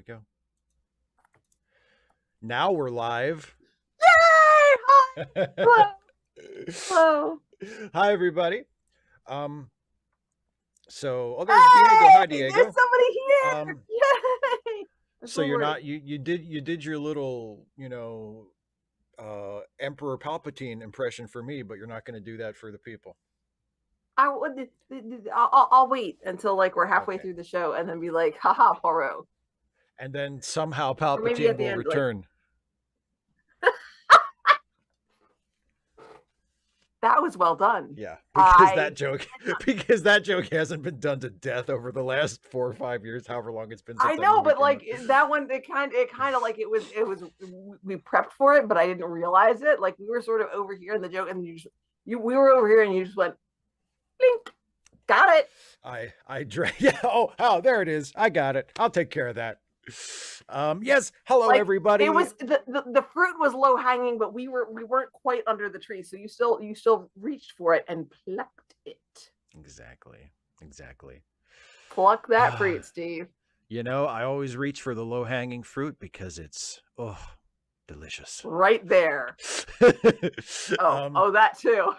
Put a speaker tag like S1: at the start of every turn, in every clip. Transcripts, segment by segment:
S1: we go. Now we're live.
S2: Yay! Hi. Hello. Hello.
S1: Hi, everybody. Oh, there's
S2: Hey!
S1: Diego. Hi, Diego.
S2: There's somebody here. Yay!
S1: So you're not you did your little Emperor Palpatine impression for me, but you're not going to do that for the people.
S2: I'll wait until like we're halfway through the show and then be like, haha, Poirot.
S1: And then somehow Palpatine will return.
S2: Like... That was well done.
S1: Yeah, because that joke hasn't been done to death over the last 4 or 5 years, however long it's been. Since
S2: I know, but like that one, it kind of like it was. We prepped for it, but I didn't realize it. Like we were sort of over here in the joke, and we were over here, and you just went, blink, got it.
S1: I drank. Yeah. Oh, there it is. I got it. I'll take care of that. Yes. Hello, everybody.
S2: It was the fruit was low hanging, but we weren't quite under the tree, so you still reached for it and plucked it.
S1: Exactly.
S2: Pluck that fruit, Steve.
S1: I always reach for the low hanging fruit because it's delicious.
S2: Right there. That too.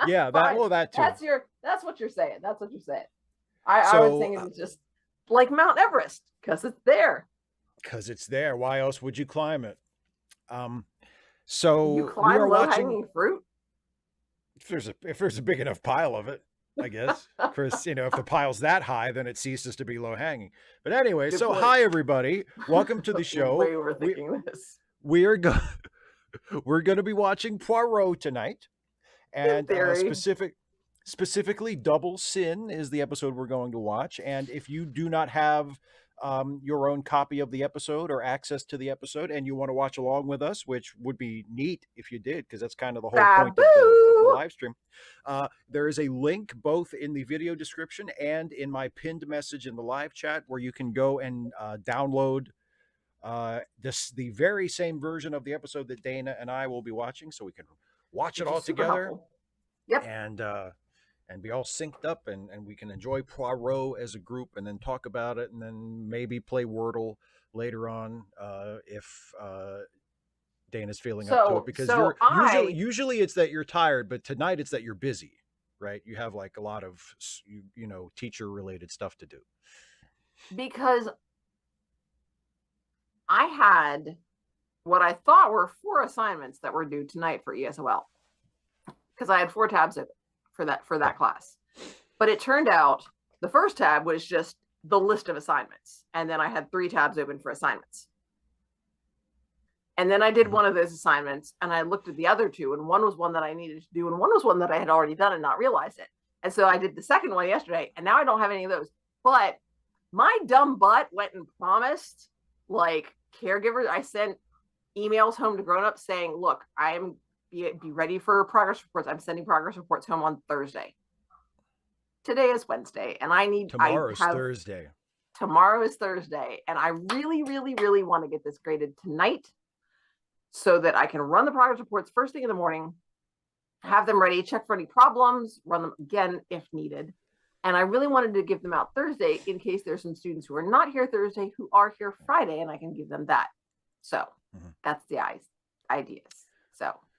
S1: Yeah, that too.
S2: That's what you're saying. I was thinking it's just like Mount Everest. Because it's there.
S1: Why else would you climb it? So
S2: you climb low-hanging fruit?
S1: If there's a big enough pile of it, I guess. Chris, if the pile's that high, then it ceases to be low-hanging. But anyway, Good point. Hi everybody. Welcome to the show.
S2: Way overthinking this.
S1: We're going to be watching Poirot tonight. And specifically Double Sin is the episode we're going to watch. And if you do not have your own copy of the episode or access to the episode and you want to watch along with us, which would be neat if you did, because that's kind of the whole point of the live stream, there is a link both in the video description and in my pinned message in the live chat where you can go and download the very same version of the episode that Dana and I will be watching, so we can watch it all together.
S2: Yep.
S1: And be all synced up, and we can enjoy Poirot as a group, and then talk about it, and then maybe play Wordle later on if Dana's feeling up to it. Because usually it's that you're tired, but tonight it's that you're busy, right? You have like a lot of teacher related stuff to do.
S2: Because I had what I thought were 4 assignments that were due tonight for ESOL, because I had 4 tabs open for that class. But it turned out the first tab was just the list of assignments. And then I had 3 tabs open for assignments. And then I did one of those assignments and I looked at the other 2, and one was one that I needed to do and one was one that I had already done and not realized it. And so I did the second one yesterday, and now I don't have any of those. But my dumb butt went and promised like caregivers. I sent emails home to grown-ups saying, look, be ready for progress reports. I'm sending progress reports home on Thursday. Today is Wednesday, and
S1: Thursday.
S2: Tomorrow is Thursday, and I really, really, really want to get this graded tonight so that I can run the progress reports first thing in the morning, have them ready, check for any problems, run them again if needed. And I really wanted to give them out Thursday in case there's some students who are not here Thursday who are here Friday, and I can give them that. So that's the ideas.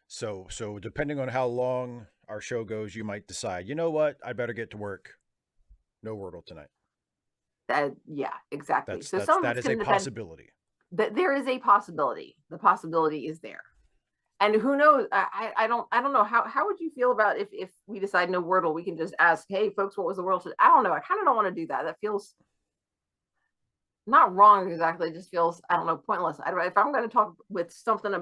S1: So depending on how long our show goes, you might decide, you know what, I better get to work. No Wordle tonight.
S2: Yeah, exactly.
S1: That is a possibility.
S2: There is a possibility. The possibility is there. And who knows? I don't know. How would you feel about if we decide no Wordle, we can just ask, hey folks, what was the Wordle? I don't know. I kind of don't want to do that. That feels not wrong exactly. It just feels, I don't know, pointless. If I'm going to talk with something,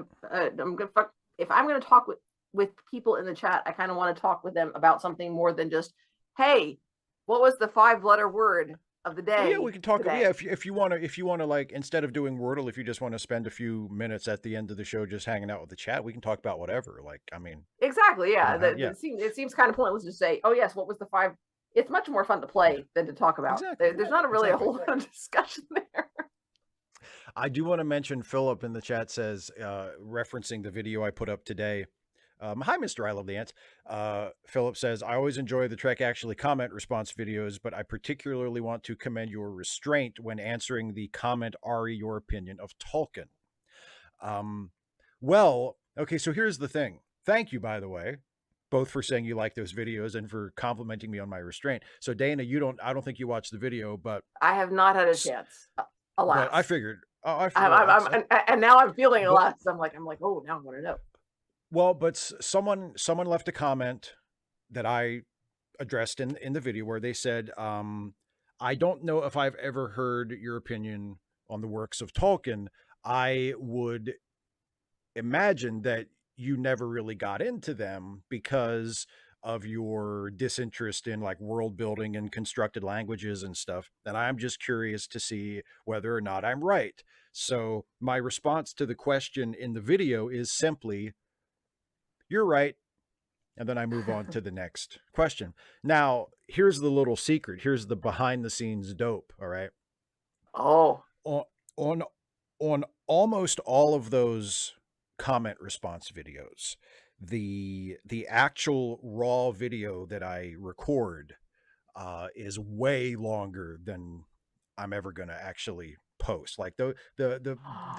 S2: if I'm going to talk with people in the chat, I kind of want to talk with them about something more than just, hey, what was the 5-letter word of the day?
S1: Well, yeah, we can talk. Today? Yeah, if you want to, like, instead of doing Wordle, if you just want to spend a few minutes at the end of the show just hanging out with the chat, we can talk about whatever. Like, I mean,
S2: exactly, yeah. It seems kind of pointless to say, oh yes, what was the 5? It's much more fun to play than to talk about. Exactly. There's not really a whole lot of discussion there.
S1: I do want to mention Philip in the chat says, referencing the video I put up today, Hi, Mr. I Love the Ants. Philip says, I always enjoy the Trek Actually comment response videos, but I particularly want to commend your restraint when answering the comment, Ari, your opinion of Tolkien. Um, well, okay, so here's the thing. Thank you, by the way, both for saying you like those videos and for complimenting me on my restraint. So Dana, I don't think you watched the video,
S2: I have not had a chance,
S1: but I
S2: alas.
S1: figured, well,
S2: And now I'm feeling
S1: but,
S2: alas. I'm like, oh, now I want to know.
S1: well, but someone left a comment that I addressed in the video where they said, I don't know if I've ever heard your opinion on the works of Tolkien. I would imagine that you never really got into them because of your disinterest in like world building and constructed languages and stuff. And I'm just curious to see whether or not I'm right. So my response to the question in the video is simply, you're right. And then I move on to the next question. Now, here's the little secret. Here's the behind the scenes dope. All right.
S2: Oh,
S1: On, on, on almost all of those comment response videos, the actual raw video that I record is way longer than I'm ever going to actually post. Like the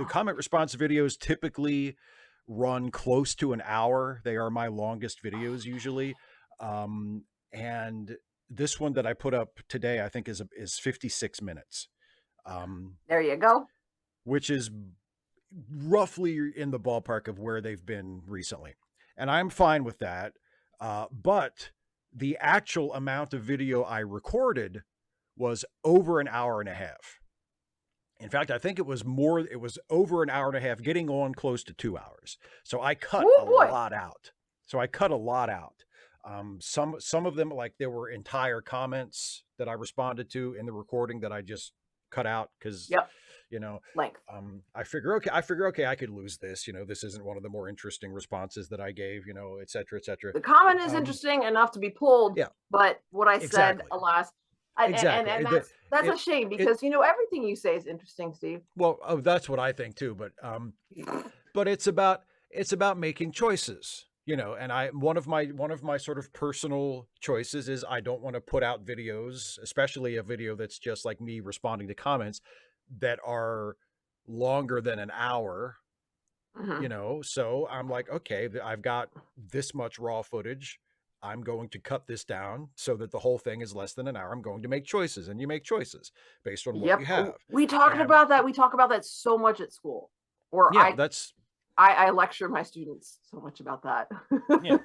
S1: comment response videos typically run close to an hour. They are my longest videos usually. And this one that I put up today, I think is 56 minutes.
S2: There you go.
S1: Which is roughly in the ballpark of where they've been recently. And I'm fine with that. But the actual amount of video I recorded was over an hour and a half. In fact, I think it was over an hour and a half, getting on close to 2 hours. So I cut a lot out. Some of them, like there were entire comments that I responded to in the recording that I just cut out because
S2: length.
S1: I figure, okay, I could lose this. This isn't one of the more interesting responses that I gave, et cetera, et cetera.
S2: The comment is interesting enough to be pulled, but what I said, alas,
S1: exactly.
S2: And that's a shame because everything you say is interesting, Steve.
S1: Well, that's what I think too, but it's about making choices, and one of my sort of personal choices is I don't want to put out videos, especially a video that's just like me responding to comments that are longer than an hour. So I'm like, okay, I've got this much raw footage. I'm going to cut this down so that the whole thing is less than an hour. I'm going to make choices, and you make choices based on what you have.
S2: We talked about that. We talk about that so much at school. I lecture my students so much about that.
S1: Yeah.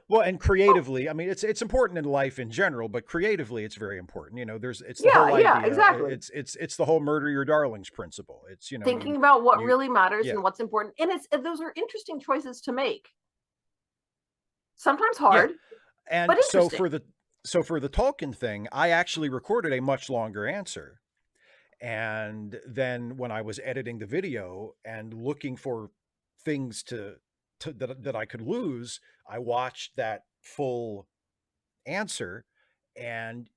S1: Well, and creatively, I mean, it's important in life in general, but creatively, it's very important. It's the whole idea.
S2: Exactly.
S1: It's the whole murder your darlings principle. It's
S2: thinking about what really matters and what's important, and those are interesting choices to make. Sometimes hard,
S1: and
S2: but
S1: so for the Tolkien thing, I actually recorded a much longer answer. And then when I was editing the video and looking for things that I could lose, I watched that full answer, and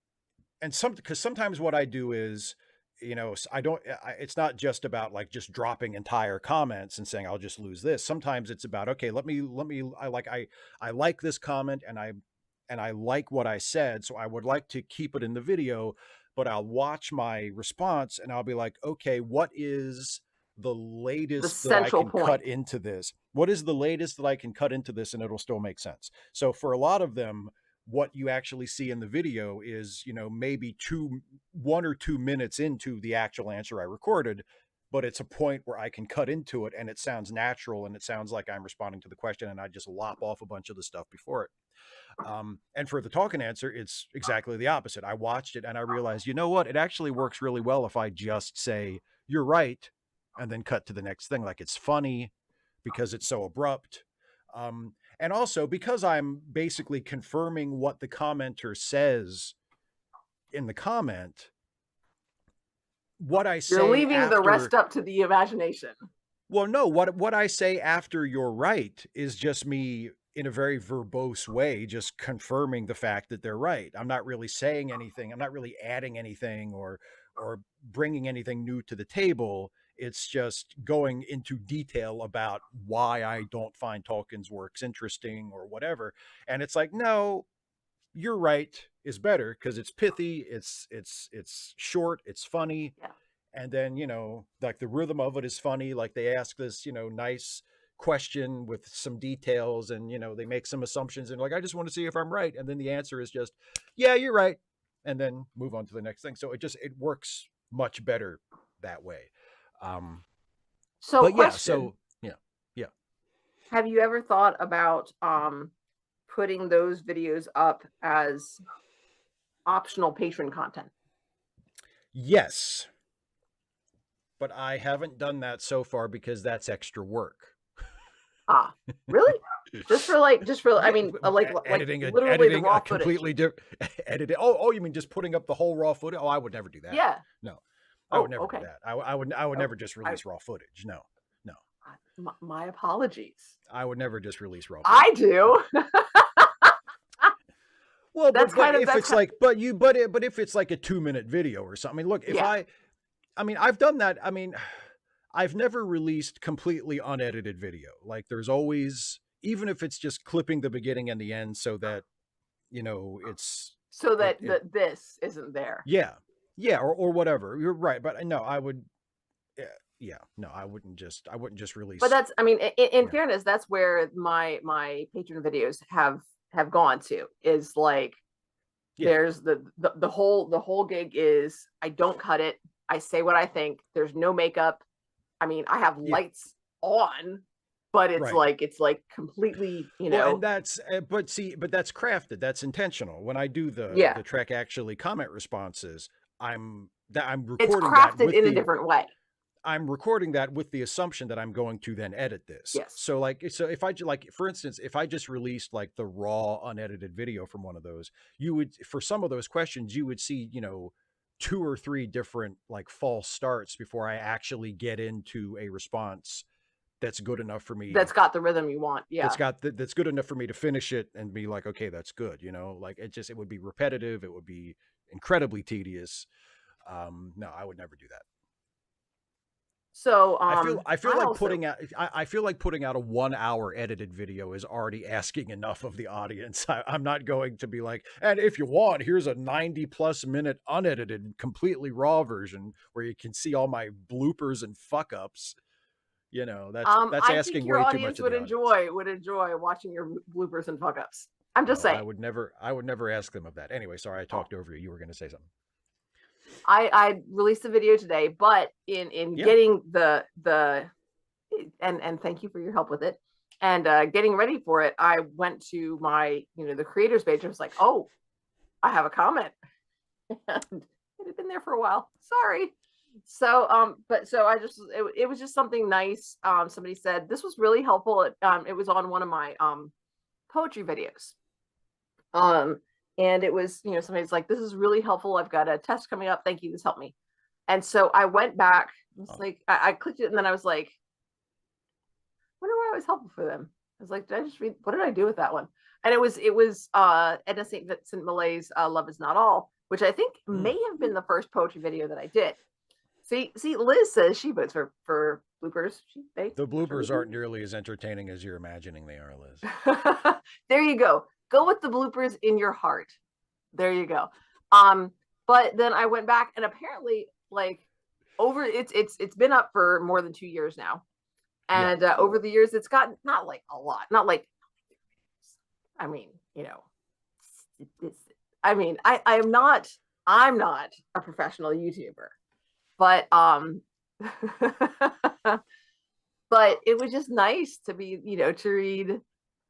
S1: because sometimes what I do is, it's not just about like just dropping entire comments and saying I'll just lose this. Sometimes it's about, okay, I like this comment and I like what I said, so I would like to keep it in the video, but I'll watch my response and I'll be like, okay, what is the latest that I can cut into this? What is the latest that I can cut into this and it'll still make sense? So for a lot of them, what you actually see in the video is, maybe 1 or 2 minutes into the actual answer I recorded, but it's a point where I can cut into it and it sounds natural and it sounds like I'm responding to the question, and I just lop off a bunch of the stuff before it. And for the Tolkien answer, it's exactly the opposite. I watched it and I realized, you know what? It actually works really well if I just say, you're right, and then cut to the next thing. Like, it's funny because it's so abrupt. And also because I'm basically confirming what the commenter says in the comment, what I say,
S2: you're leaving the rest up to the imagination.
S1: Well, no, what I say after you're right is just me in a very verbose way, just confirming the fact that they're right. I'm not really saying anything. I'm not really adding anything or bringing anything new to the table. It's just going into detail about why I don't find Tolkien's works interesting or whatever. And it's like, no, you're right is better because it's pithy, it's short, it's funny.
S2: Yeah.
S1: And then, like the rhythm of it is funny. Like they ask this, nice question with some details, and they make some assumptions, and like, I just want to see if I'm right. And then the answer is just, yeah, you're right. And then move on to the next thing. So it works much better that way.
S2: So
S1: But yeah,
S2: question.
S1: yeah.
S2: Have you ever thought about putting those videos up as optional patron content?
S1: Yes. But I haven't done that so far because that's extra work.
S2: Ah, really? Just for I
S1: Yeah,
S2: mean,
S1: editing
S2: literally the raw
S1: a completely different editing. Oh, you mean just putting up the whole raw footage? Oh, I would never do that.
S2: Yeah.
S1: No, I would
S2: Oh,
S1: never do
S2: okay.
S1: that. I would never just
S2: I,
S1: release raw footage. No.
S2: my apologies.
S1: I would never just release raw footage.
S2: I do.
S1: Well,
S2: That's
S1: but if it's like, but if it's like a 2-minute video or something. I mean, look, if
S2: Yeah.
S1: I mean, I've done that. I mean, I've never released completely unedited video. Like there's always, even if it's just clipping the beginning and the end so that, it's
S2: so that this isn't there.
S1: Yeah. Yeah. Or whatever. You're right. But no, I would, yeah, no, I wouldn't just release.
S2: But that's, I mean, in fairness, that's where my patron videos have gone to, is like, there's the whole gig is, I don't cut it. I say what I think. There's no makeup. I mean, I have lights on, but it's like completely,
S1: Well, and that's, but that's crafted. That's intentional. When I do the Trek Actually comment responses, I'm recording
S2: it's crafted in a different way.
S1: I'm recording that with the assumption that I'm going to then edit this.
S2: Yes.
S1: So if I for instance, if I just released like the raw unedited video from one of those, you would, for some of those questions, you would see, 2 or 3 different like false starts before I actually get into a response that's good enough for me.
S2: That's got the rhythm you want. Yeah.
S1: That's good enough for me to finish it and be like, okay, that's good. Like it would be repetitive. It would be incredibly tedious. No, I would never do that.
S2: So
S1: I feel like putting out a 1-hour edited video is already asking enough of the audience. I'm not going to be like, and if you want, here's a 90+ minute unedited, completely raw version where you can see all my bloopers and fuck ups. That's
S2: I
S1: asking
S2: think your
S1: way too
S2: audience
S1: much of the
S2: audience. Would enjoy watching your bloopers and fuck ups. I'm just saying.
S1: I would never ask them of that. Anyway, sorry, I talked over you. You were going to say something.
S2: I released the video today, but in getting the and thank you for your help with it, and getting ready for it, I went to my the creators page. I was like, oh, I have a comment, and it had been there for a while. Sorry. So I just it was just something nice. Somebody said this was really helpful. It was on one of my poetry videos. And it was, somebody's like, this is really helpful. I've got a test coming up. Thank you. This helped me. And so I went back. Like, I clicked it, and then I was like, I wonder why I was helpful for them. I was like, did I just read? What did I do with that one? And it was Edna St. Vincent Millay's Love Is Not All, which I think may have been the first poetry video that I did. See, Liz says she votes for bloopers.
S1: The bloopers aren't nearly as entertaining as you're imagining they are, Liz.
S2: There you go. Go with the bloopers in your heart. There you go. But then I went back, and apparently, like, it's been up for more than 2 years now, and over the years, it's gotten not like a lot, not like, I mean, I'm not a professional YouTuber, but but it was just nice to be, to read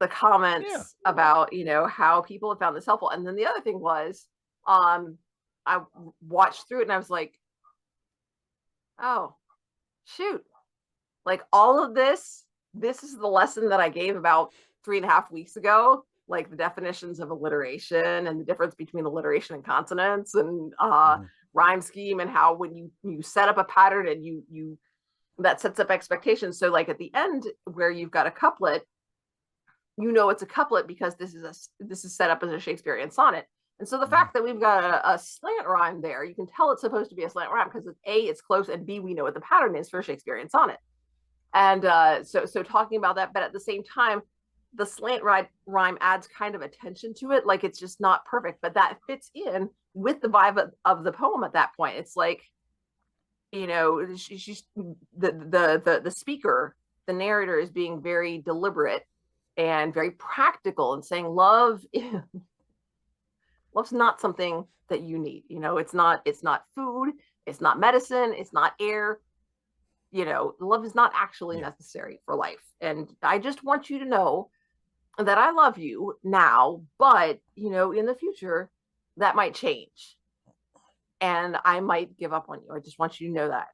S2: the comments about, how people have found this helpful. And then the other thing was, I watched through it, and I was like, oh, shoot. Like, all of this is the lesson that I gave about 3.5 weeks ago, like the definitions of alliteration and the difference between alliteration and consonants, and rhyme scheme, and how when you set up a pattern and you that sets up expectations. So like at the end where you've got a couplet, it's a couplet because this is set up as a Shakespearean sonnet. And so the
S1: Mhm.
S2: fact that we've got a slant rhyme there, you can tell it's supposed to be a slant rhyme because A, it's close, and B, we know what the pattern is for Shakespearean sonnet. And so talking about that, but at the same time, the slant rhyme adds kind of attention to it. Like it's just not perfect, but that fits in with the vibe of the poem at that point. It's like, she's the speaker, the narrator is being very deliberate and very practical and saying love's not something that you need. It's not food, it's not medicine, it's not air. Love is not actually
S1: Yeah.
S2: necessary for life. And I just want you to know that I love you now, but in the future that might change and I might give up on you. I just want you to know that.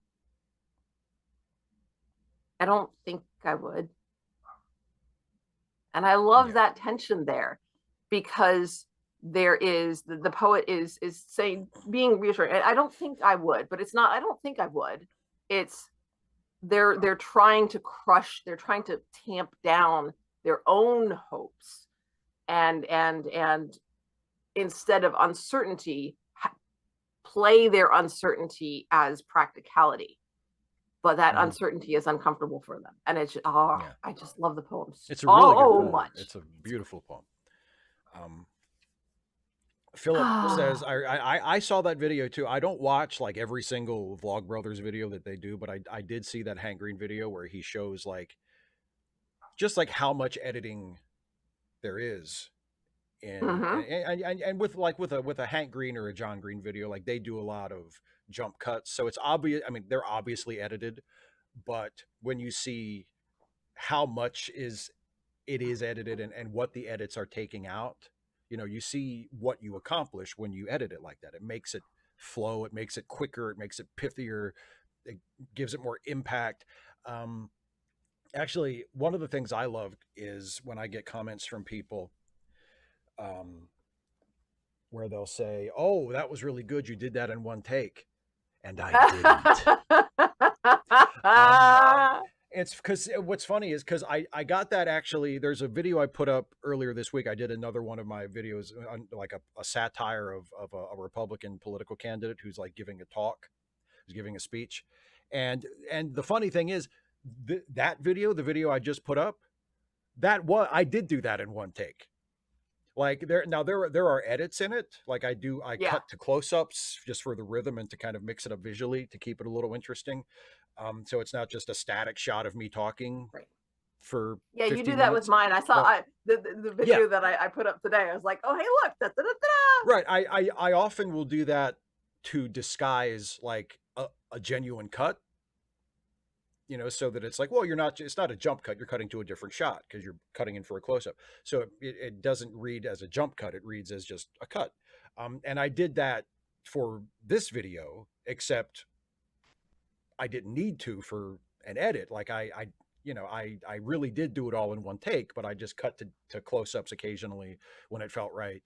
S2: I don't think I would. And I love
S1: Yeah.
S2: that tension there because there is the poet is saying, being reassuring. I don't think I would, but it's not I don't think I would. It's they're trying to crush, they're trying to tamp down their own hopes and instead of uncertainty, play their uncertainty as practicality, but that
S1: Mhm.
S2: uncertainty is uncomfortable for them. And
S1: Yeah.
S2: I just love the poems
S1: It's a really good
S2: so
S1: poem.
S2: much.
S1: It's a beautiful poem. Philip says, I saw that video too. I don't watch like every single Vlogbrothers video that they do, but I did see that Hank Green video where he shows like just like how much editing there is in
S2: Mm-hmm.
S1: and with like with a Hank Green or a John Green video, like they do a lot of jump cuts. So it's obvious. I mean, they're obviously edited, but when you see how much it is edited and what the edits are taking out, you see what you accomplish when you edit it like that. It makes it flow, it makes it quicker, it makes it pithier, it gives it more impact. um Actually, one of the things I love is when I get comments from people, um where they'll say, "Oh, that was really good, you did that in one take," and I didn't. um It's because what's funny is because I got that actually. There's a video I put up earlier this week. I did another one of my videos on like a satire of a Republican political candidate who's like giving a talk, who's giving a speech, and the funny thing is that video, the video I just put up, I did do that in one take. Like there are edits in it. Like I
S2: Yeah,
S1: cut to close-ups just for the rhythm and to kind of mix it up visually to keep it a little interesting. So it's not just a static shot of me talking
S2: right.
S1: for
S2: Yeah, you do
S1: 15
S2: that with
S1: minutes.
S2: mine. I saw
S1: But
S2: the
S1: yeah,
S2: video that I put up today. I was like, oh, hey, look. Da, da, da, da.
S1: right. I often will do that to disguise like a genuine cut, so that it's like, well, it's not a jump cut. You're cutting to a different shot because you're cutting in for a close up. So it doesn't read as a jump cut. It reads as just a cut. And I did that for this video, except I didn't need to for an edit. Like I really did do it all in one take, but I just cut to close ups occasionally when it felt right,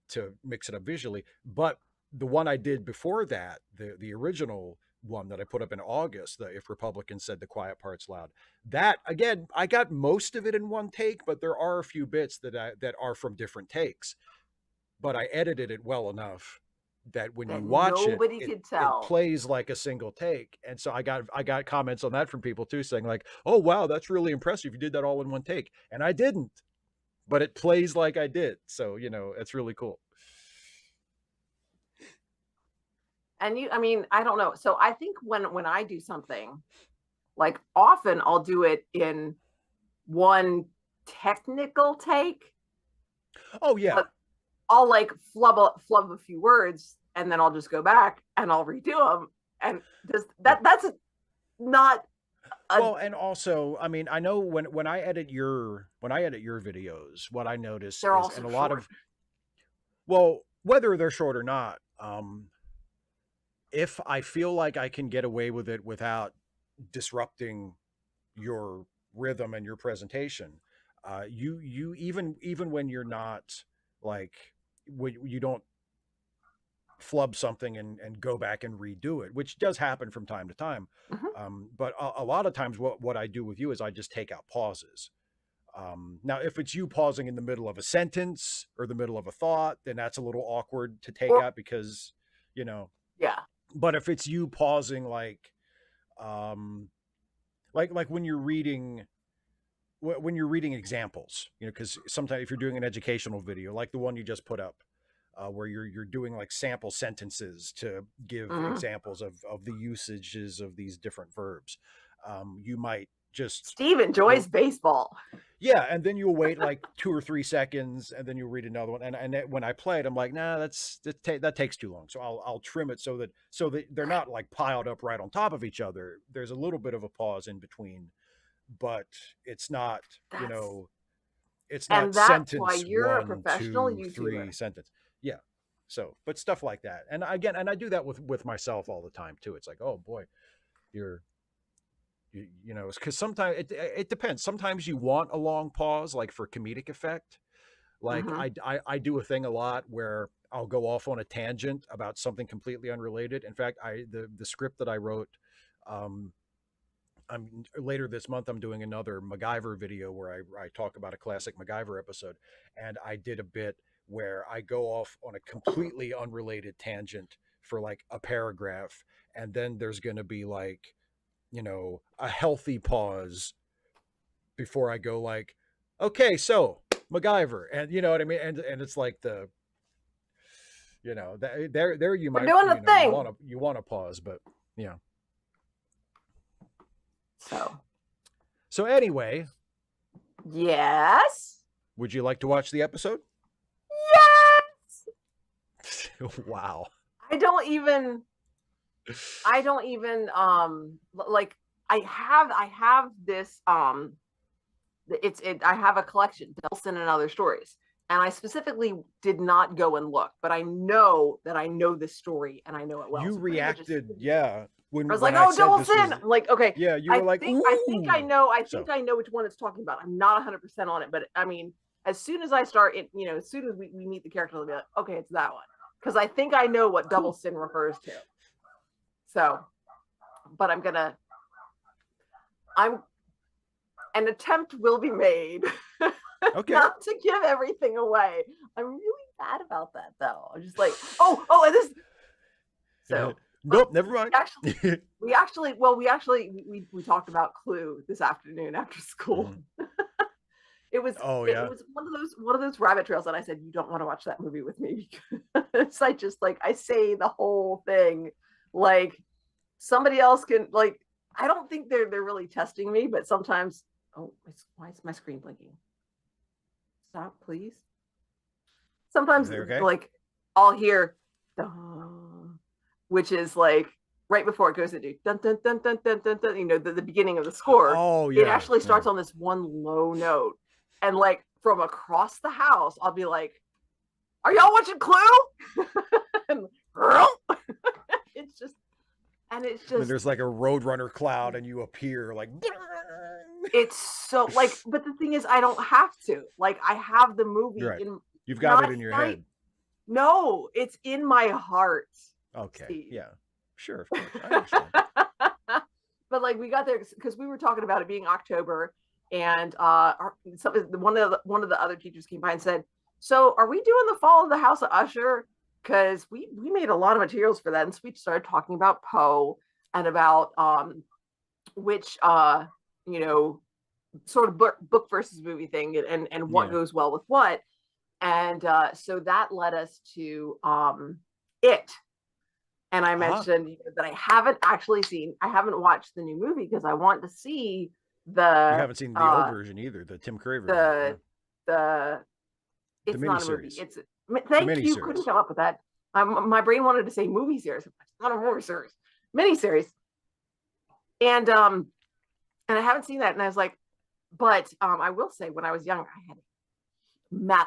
S1: to mix it up visually. But the one I did before that, the original one that I put up in August, the "If Republicans Said the Quiet Parts Loud," that again, I got most of it in one take, but there are a few bits that are from different takes. But I edited it well enough that when you
S2: That
S1: watch it,
S2: nobody
S1: it
S2: could
S1: it
S2: tell.
S1: plays like a single take. And so I got comments on that from people too, saying like, "Oh wow, that's really impressive. You did that all in one take." And I didn't, but it plays like I did. So, it's really cool.
S2: And I mean, I don't know. So I think when I do something, like often I'll do it in one technical take,
S1: Oh yeah.
S2: but I'll like flub a few words and then I'll just go back and I'll redo them. And
S1: Yeah.
S2: that's not a
S1: Well, and also, I mean, I know when I edit your videos, what I notice
S2: they're
S1: is,
S2: all
S1: and
S2: so
S1: a lot
S2: short.
S1: of, well, whether they're short or not, if I feel like I can get away with it without disrupting your rhythm and your presentation, you even when you're not like, when you don't flub something and go back and redo it, which does happen from time to time.
S2: Mhm.
S1: But a lot of times what I do with you is I just take out pauses. Now, if it's you pausing in the middle of a sentence or the middle of a thought, then that's a little awkward to take
S2: Or
S1: out because, you know,
S2: yeah.
S1: but if it's you pausing um, like when you're reading examples, you know, because sometimes if you're doing an educational video, like the one you just put up, where you're doing like sample sentences to give
S2: Mhm.
S1: examples of the usages of these different verbs, you might just
S2: Steve enjoys baseball.
S1: yeah, and then you'll wait like 2 or 3 seconds, and then you'll read another one. And when I play it, I'm like, nah, that takes too long. So I'll trim it so that they're not like piled up right on top of each other. There's a little bit of a pause in between, but it's not, you
S2: That's
S1: know, it's not
S2: and that's why
S1: sentence
S2: you're a
S1: one,
S2: professional
S1: two,
S2: YouTuber.
S1: three sentence. Yeah. So, but stuff like that. And again, and I do that with myself all the time too. It's like, oh boy, you're you know, because sometimes it depends. Sometimes you want a long pause, like for comedic effect. Like
S2: Mhm.
S1: I do a thing a lot where I'll go off on a tangent about something completely unrelated. In fact, the script that I wrote, um, I'm later this month I'm doing another MacGyver video where I talk about a classic MacGyver episode, and I did a bit where I go off on a completely unrelated tangent for like a paragraph, and then there's going to be like, you know, a healthy pause before I go like, okay, so MacGyver, and you know what I mean, and it's like the, you know, there you
S2: We're
S1: might,
S2: doing the
S1: you know,
S2: thing.
S1: you want to pause, but yeah.
S2: So
S1: So anyway,
S2: yes.
S1: would you like to watch the episode?
S2: Yes.
S1: Wow.
S2: I don't even like I have this I have a collection, Delson and Other Stories. And I specifically did not go and look, but I know that I know this story and I know it well.
S1: You
S2: So pretty much
S1: reacted, yeah,
S2: I was
S1: when
S2: like,
S1: I
S2: oh,
S1: said
S2: Double
S1: this
S2: Sin.
S1: was,
S2: I'm like, okay,
S1: yeah, you were like,
S2: I
S1: ooh.
S2: know, I think
S1: So
S2: I know which one it's talking about. I'm not 100% on it, but I mean, as soon as I start it, you know, as soon as we meet the character, I'll be like, okay, it's that one. Because I think I know what Double
S1: cool.
S2: Sin refers to. So, but I'm an attempt will be made.
S1: Okay.
S2: Not to give everything away. I'm really bad about that though. I'm just like, oh, and this. So
S1: Nope, never mind.
S2: we talked about Clue this afternoon after school.
S1: Mhm.
S2: It was
S1: Oh
S2: it
S1: yeah.
S2: was one of those rabbit trails, and I said, you don't want to watch that movie with me because I just like I say the whole thing like somebody else can like I don't think they're really testing me, but sometimes why is my screen blinking? Stop, please. Sometimes
S1: Everything okay?
S2: like I'll hear which is like right before it goes into dun dun dun dun dun dun, dun you know, the beginning of the score.
S1: Oh
S2: It
S1: yeah.
S2: actually
S1: Yeah.
S2: starts on this one low note. And like from across the house, I'll be like, are y'all watching Clue? And it's just
S1: And there's like a roadrunner cloud, and you appear like.
S2: it's so like, but the thing is, I don't have to. Like, I have the movie
S1: Right.
S2: in
S1: You've got it
S2: not
S1: in your
S2: right.
S1: head.
S2: No, it's in my heart.
S1: Okay.
S2: Steve.
S1: Yeah. Sure. Of course. I understand.
S2: But like we got there because we were talking about it being October, and one of the other teachers came by and said, "So are we doing the Fall of the House of Usher? Because we made a lot of materials for that." And so we started talking about Poe and about which you know, sort of book versus movie thing, and what
S1: Yeah.
S2: goes well with what. And so that led us to it. And I mentioned that I haven't actually seen, I haven't watched the new movie because I want to see
S1: You
S2: the
S1: haven't seen the old version either, the Tim Curry version. Yeah.
S2: the the
S1: The
S2: it's not a movie.
S1: miniseries.
S2: It's
S1: The
S2: thank you. Couldn't
S1: miniseries.
S2: come up with that. My brain wanted to say movie series. It's not a movie series, miniseries. And I haven't seen that. And I was like, but I will say when I was young, I had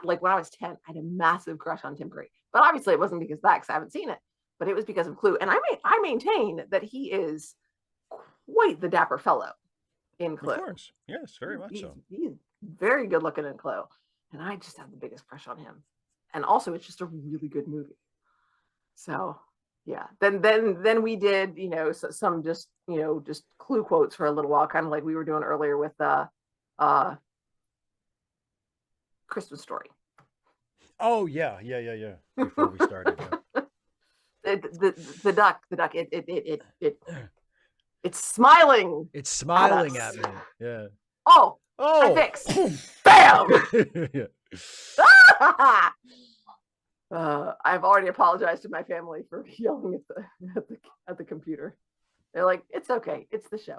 S2: like when I was 10, I had a massive crush on Tim Curry. But obviously it wasn't because of that, because I haven't seen it, but it was because of Clue. And I maintain that he is quite the dapper fellow in
S1: Of
S2: Clue.
S1: course. Yes, very much so.
S2: He's very good looking in Clue. And I just have the biggest crush on him. And also it's just a really good movie. So yeah. Then we did, you know, some just, you know, just Clue quotes for a little while, kind of like we were doing earlier with Christmas Story.
S1: Oh yeah. Before we started,
S2: The duck, it's smiling.
S1: it's smiling at
S2: us.
S1: me. Yeah.
S2: Oh, I
S1: Oh.
S2: fixed. Bam!
S1: Yeah.
S2: I've already apologized to my family for yelling at the computer. They're like, it's okay. It's the show.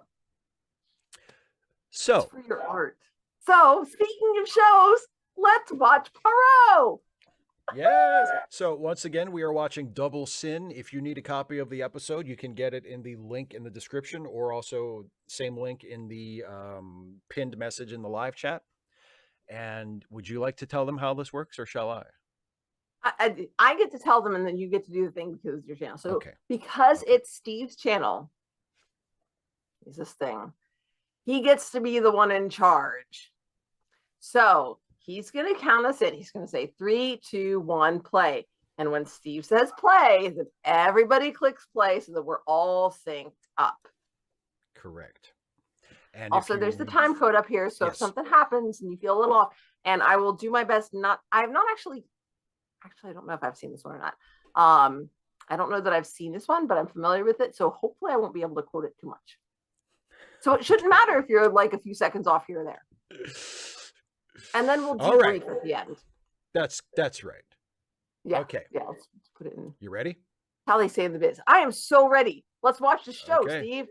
S1: So
S2: it's for your art. So speaking of shows, let's watch Poirot.
S1: yes. So once again, we are watching Double Sin. If you need a copy of the episode, you can get it in the link in the description, or also same link in the pinned message in the live chat. And would you like to tell them how this works, or shall I?
S2: I get to tell them, and then you get to do the thing because it's your channel. So
S1: Okay.
S2: because it's Steve's channel, is this thing, he gets to be the one in charge. So he's going to count us in. He's going to say 3, 2, 1, play. And when Steve says play, then everybody clicks play so that we're all synced up.
S1: Correct. And
S2: also, there's the time code up here. So if something happens and you feel a little off, and I will do my best not, I've not actually, I don't know if I've seen this one or not. I don't know that I've seen this one, but I'm familiar with it. So hopefully I won't be able to quote it too much. So it shouldn't matter if you're like a few seconds off here or there. And then we'll debrief at the end.
S1: That's right.
S2: Yeah.
S1: Okay.
S2: Yeah, let's put it in.
S1: You ready?
S2: How they say in the biz. I am so ready. Let's watch the show, Steve.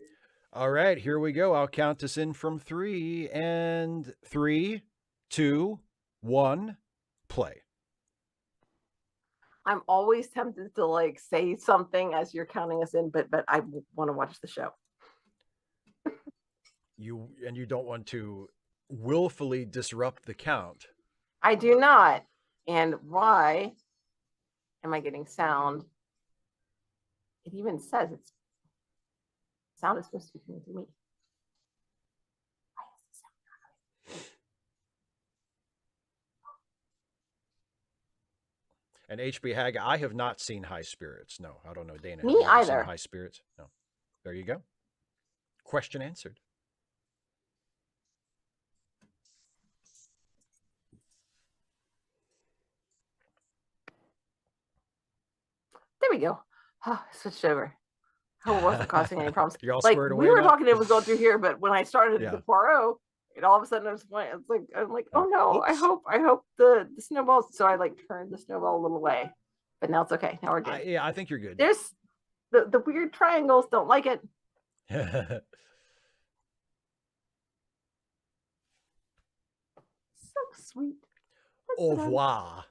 S1: All right, here we go. I'll count us in from 3, and 3, 2, 1, play.
S2: I'm always tempted to like say something as you're counting us in, but I want to watch the show.
S1: You don't want to willfully disrupt the count.
S2: I do not. And why am I getting sound? It even says it's sound is supposed to be coming through me. Why is the sound not coming?
S1: And HB Hag, I have not seen High Spirits. No, I don't know, Dana.
S2: Me either.
S1: Seen High Spirits? No. There you go. Question answered.
S2: There we go. Oh, I switched over. Oh, it wasn't causing any problems.
S1: You're all
S2: like
S1: squared away
S2: we were
S1: now?
S2: talking, it was going through here, but when I started the Poirot, it all of a sudden I'm like, oh no, oops. I hope the snowballs. So I like turned the snowball a little way, but now it's okay. Now we're good.
S1: Yeah, I think you're good.
S2: There's the weird triangles. Don't like it. So sweet.
S1: Au revoir.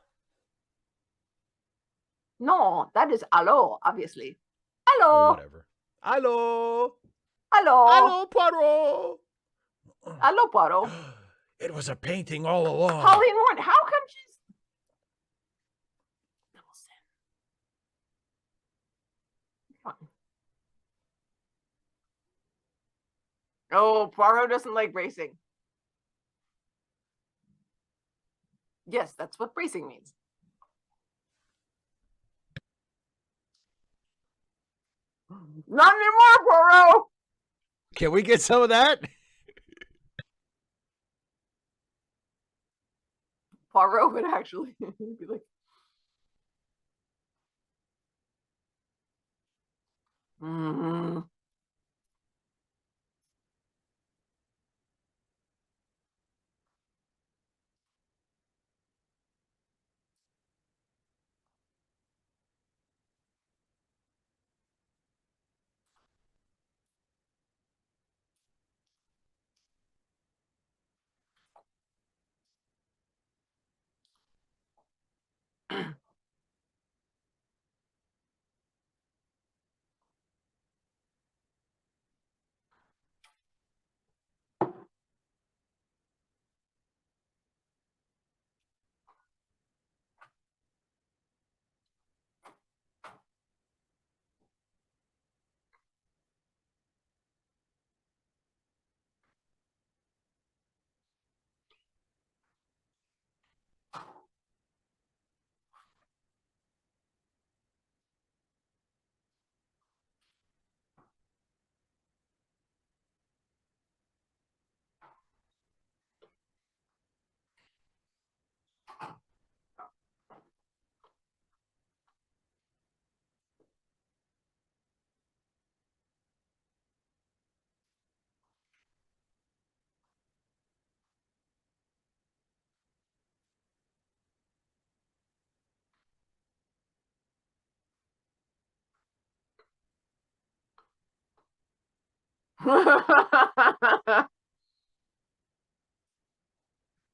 S2: No, that is allo, obviously. Hello.
S1: Oh, whatever. Hello.
S2: Hello.
S1: Hello, Poirot.
S2: Hello, Poirot.
S1: It was a painting all along.
S2: Pauline Warren, how come she's Double Sin? Come on. Oh, Poirot doesn't like bracing. Yes, that's what bracing means. Not anymore, Poirot.
S1: Can we get some of that?
S2: Poirot would actually be like,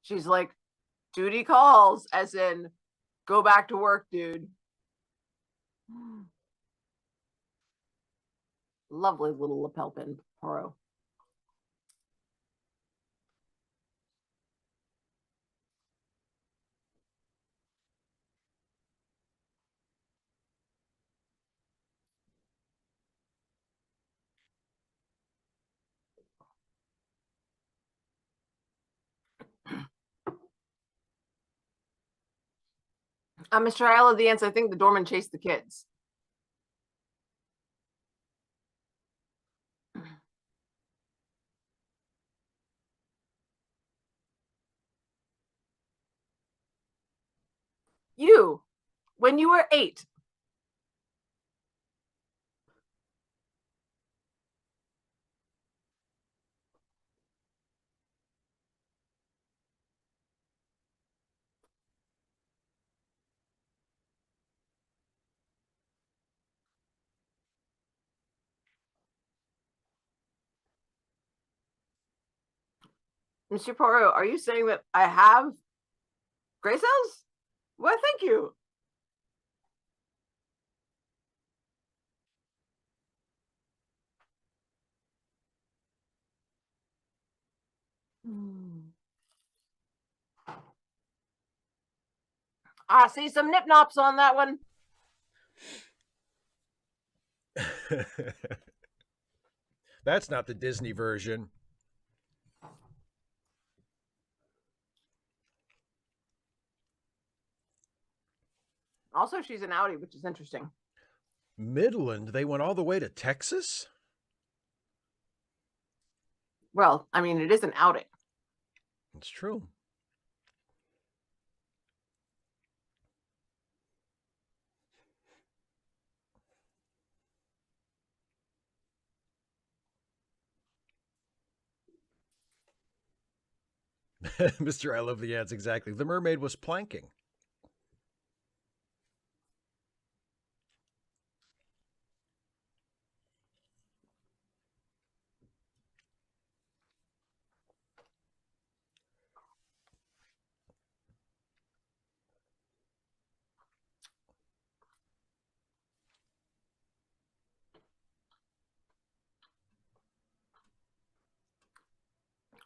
S2: She's like, duty calls, as in, go back to work, dude. Lovely little lapel pin, Poirot. Mr. Isle of the Ants, I think the doorman chased the kids. You, when you were 8. Mr. Poirot, are you saying that I have gray cells? Why, thank you. I see some nip nops on that one.
S1: That's not the Disney version.
S2: Also, she's an outie, which is interesting.
S1: Midland, they went all the way to Texas?
S2: Well, I mean, it is an outing.
S1: It's true. Mr. I love the ads, exactly. The mermaid was planking.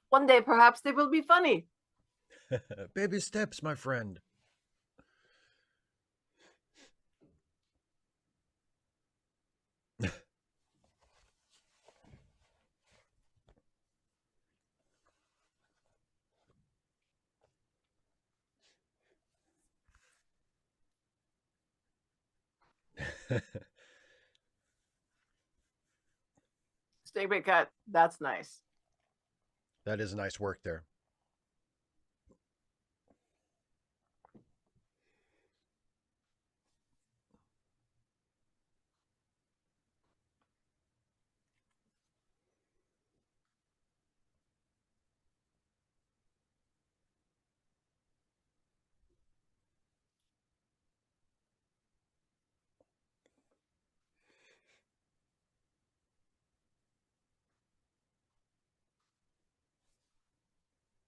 S2: One day, perhaps they will be funny.
S1: Baby steps, my friend.
S2: Steak bait cut. That's nice.
S1: That is nice work there.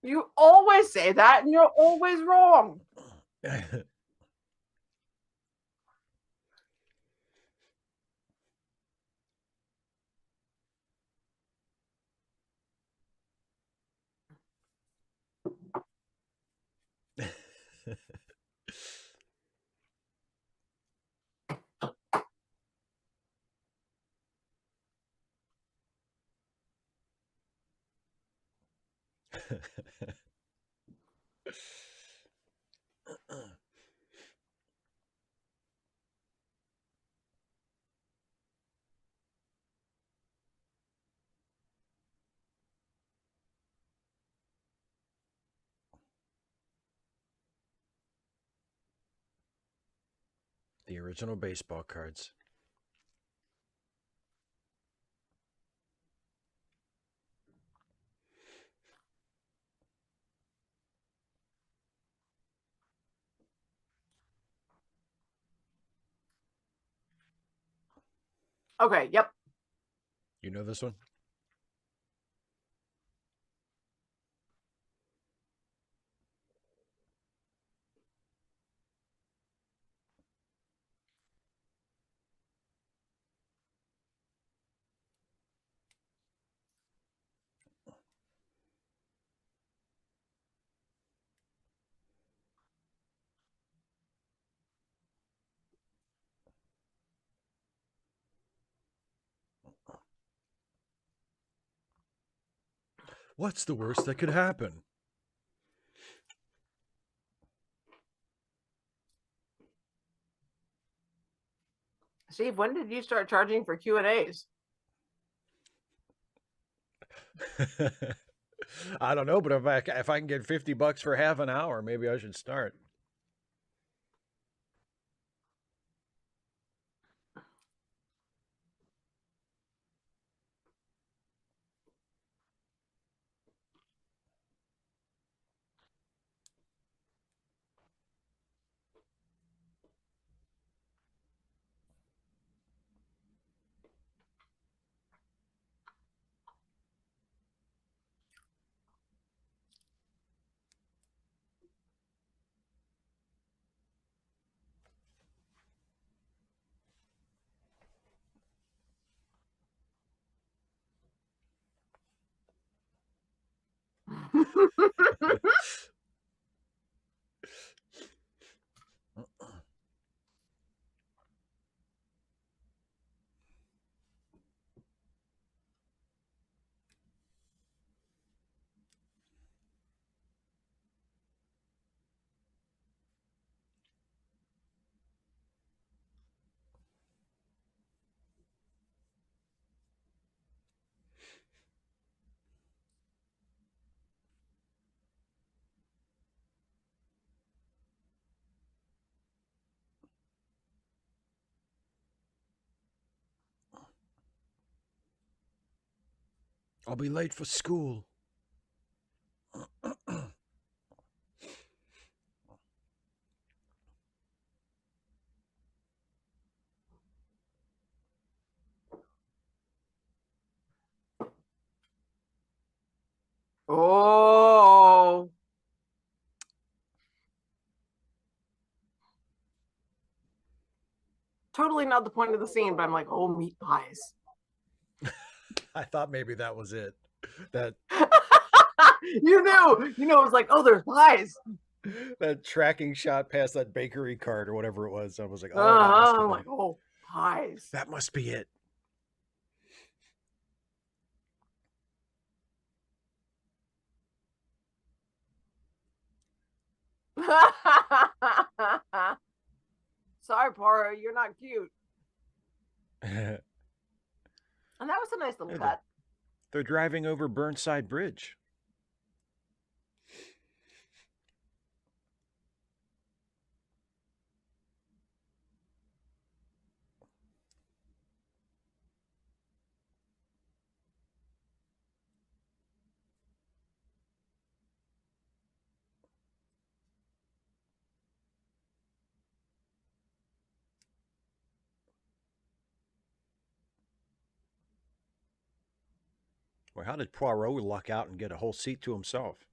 S2: You always say that, and you're always wrong.
S1: The original baseball cards.
S2: Okay, yep.
S1: You know this one? What's the worst that could happen?
S2: Steve, when did you start charging for Q&As?
S1: I don't know, but if I can get $50 for half an hour, maybe I should start. I'll be late for school.
S2: Oh. Totally not the point of the scene, but I'm like, oh, meat pies.
S1: I thought maybe that was it. That
S2: You knew. It was like, oh, there's pies.
S1: that tracking shot past that bakery cart or whatever it was. I was like, oh,
S2: I'm like, oh, pies.
S1: that must be it.
S2: Sorry, Poirot, you're not cute.
S1: They're
S2: And that was a nice little cut.
S1: driving over Burnside Bridge. Well, how did Poirot luck out and get a whole seat to himself?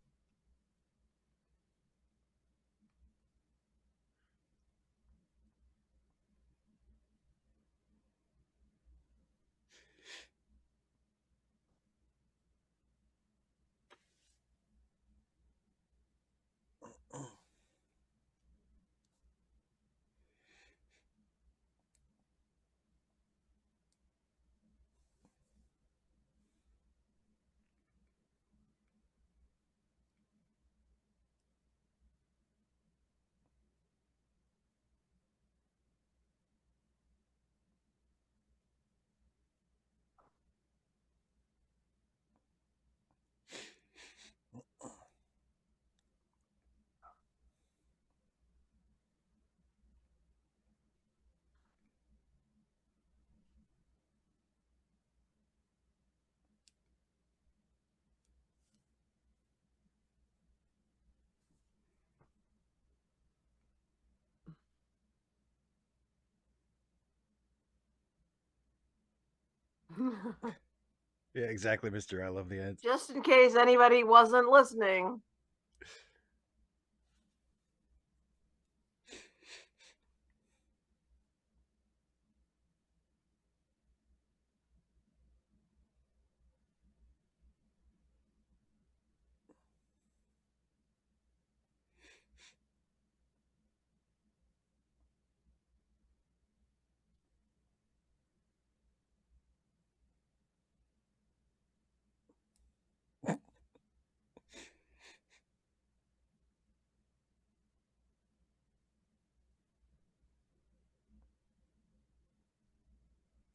S1: Yeah, exactly, Mister. I love the ants.
S2: Just in case anybody wasn't listening.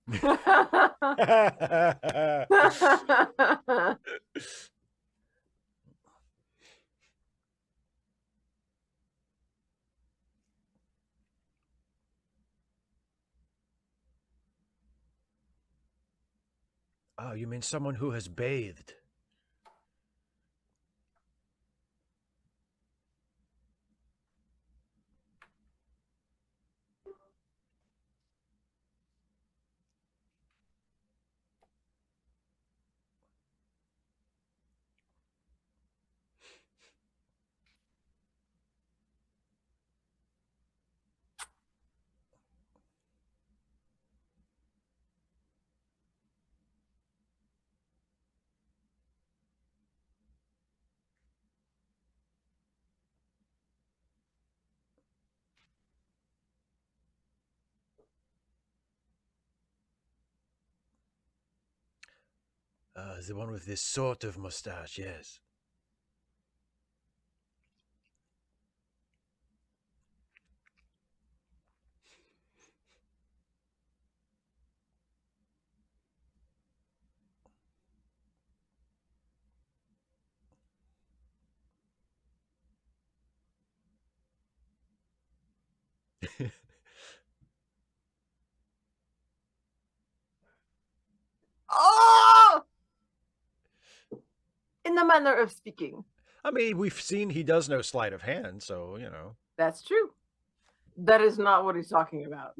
S1: Oh, you mean someone who has bathed? The one with this sort of mustache, yes.
S2: Oh! In the manner of speaking.
S1: I mean, we've seen he does no sleight of hand, so, you know.
S2: That's true. That is not what he's talking about.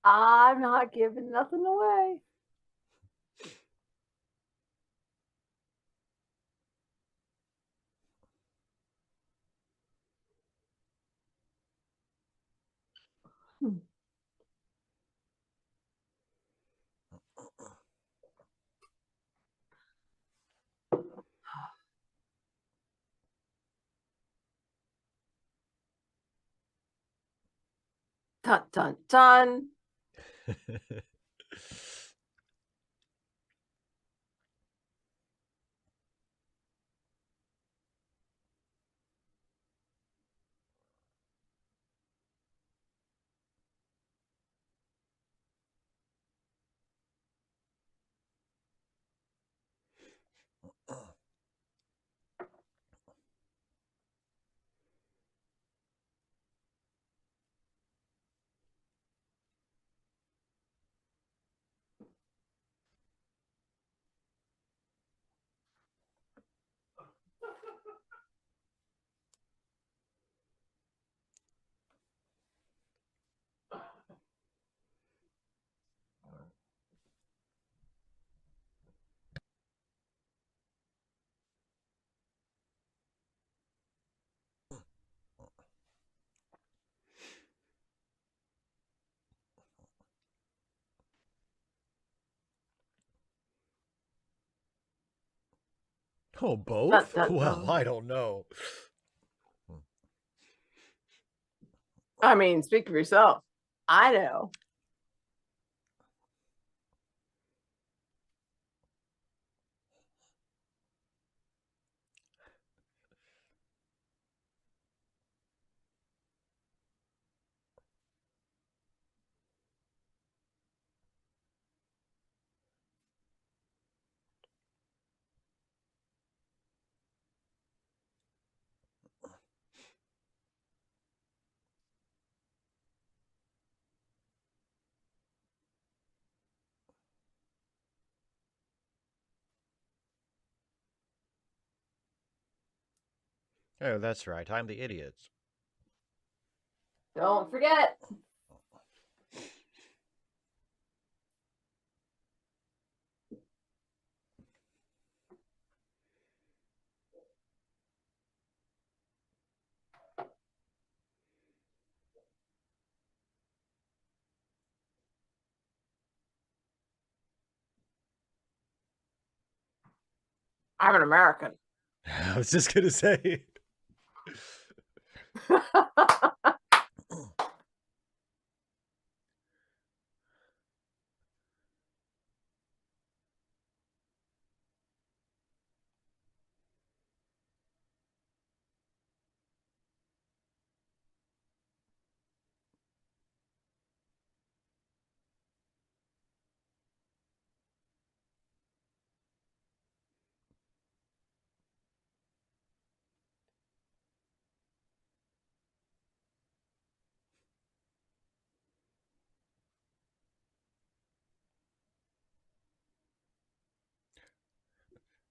S2: I'm not giving nothing away. Dun dun dun.
S1: Oh,
S2: Dun,
S1: both?
S2: dun,
S1: Well,
S2: dun.
S1: I don't know.
S2: I mean, speak for yourself. I know.
S1: Oh, that's right. I'm the idiot.
S2: Don't forget. I'm an American.
S1: I was just going to say.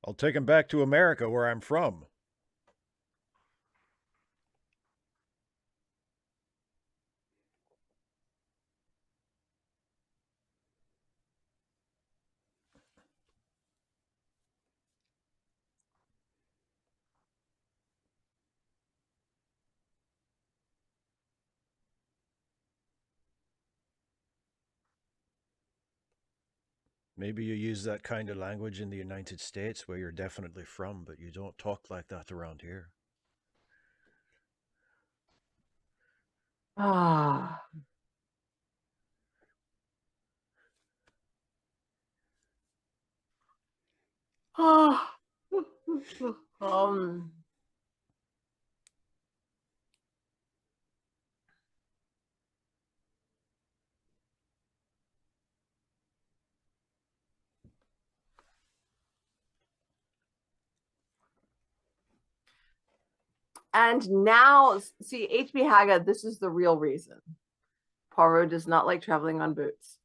S1: I'll take him back to America where I'm from. Maybe you use that kind of language in the United States where you're definitely from, but you don't talk like that around here.
S2: Ah. Ah. um. And now, see, H.B. Haga, this is the real reason. Poirot does not like traveling on boots.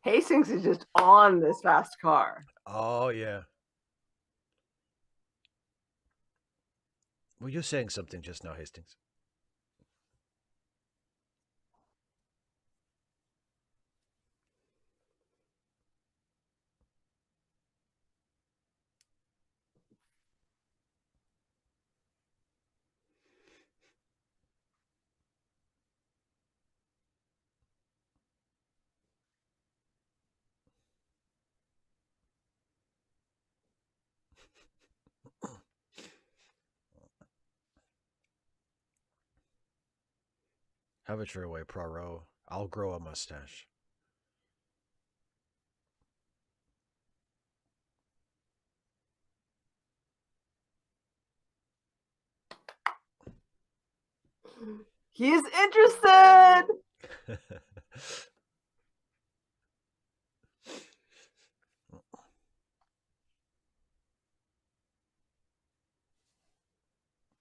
S2: Hastings is just on this fast car.
S1: Oh, yeah. Were you saying something just now, Hastings? Have it your way, Poirot. I'll grow a mustache.
S2: He is interested.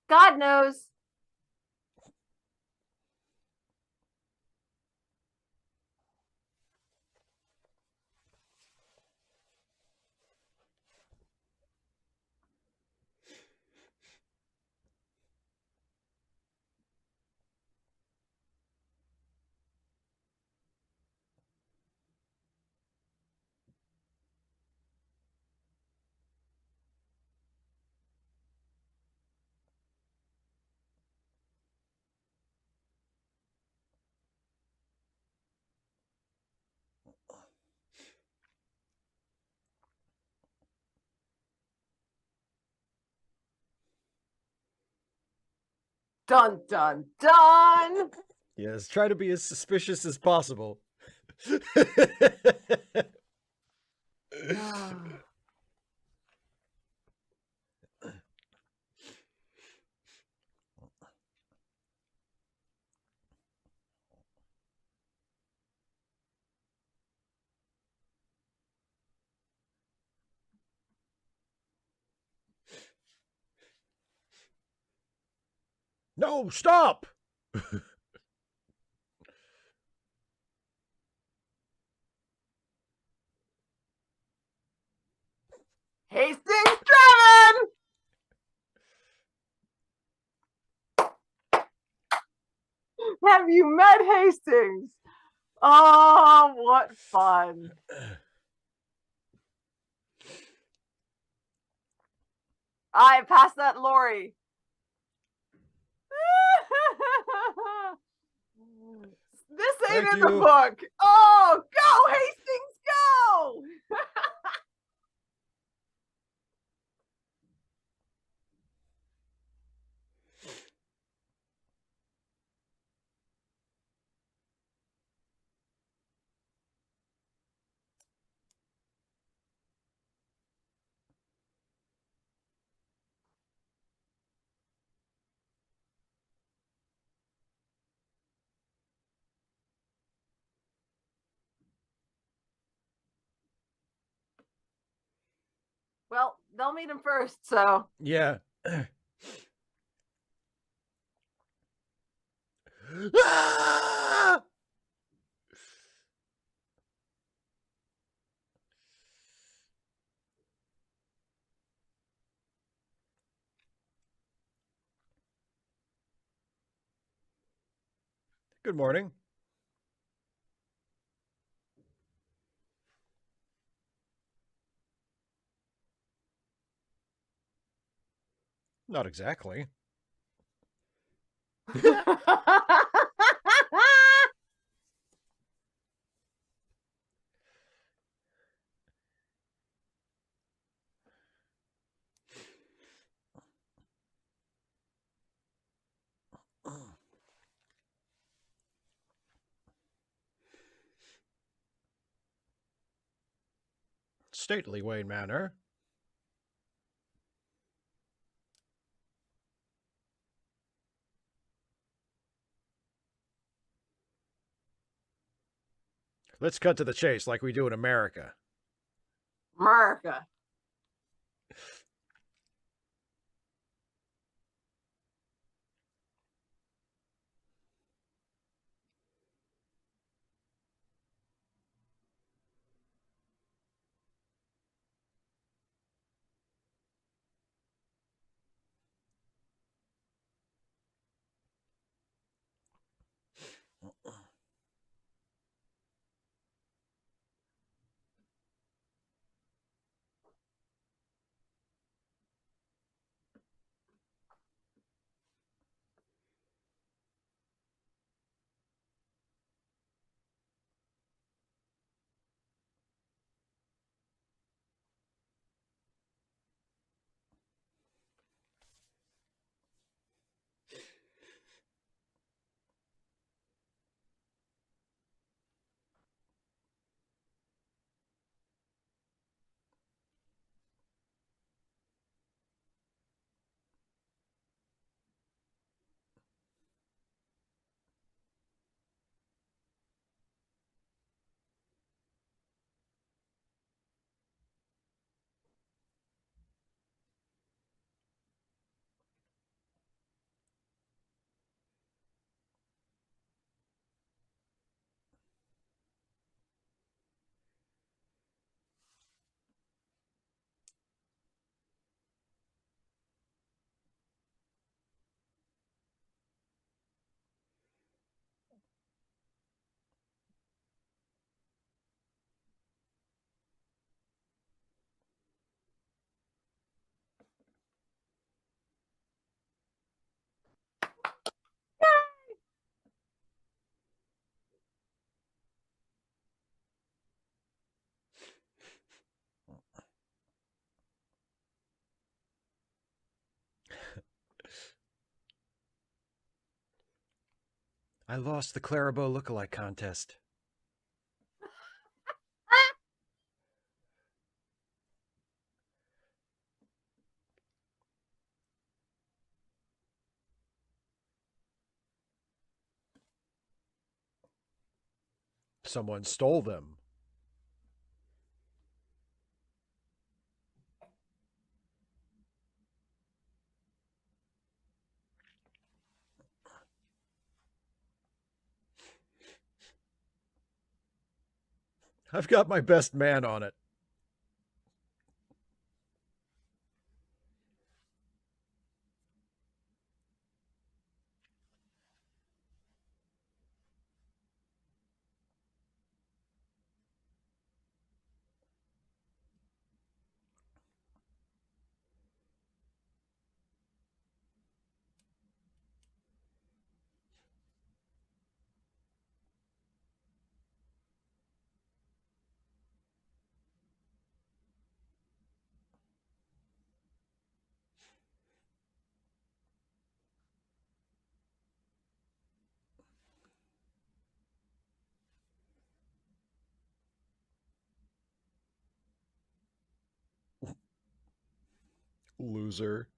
S2: God knows. Dun, dun, dun.
S1: Yes, try to be as suspicious as possible. No, stop!
S2: Hastings driven. Have you met Hastings? Oh, what fun. I passed that lorry. This ain't
S1: Thank
S2: in the
S1: you.
S2: book. Oh, go, Hastings, go. Well, they'll meet him first, so.
S1: Yeah. Ah! Good morning. Not exactly. Stately Wayne Manor. Let's cut to the chase like we do in America.
S2: America.
S1: I lost the Clarabo lookalike contest. Someone stole them. I've got my best man on it. Loser.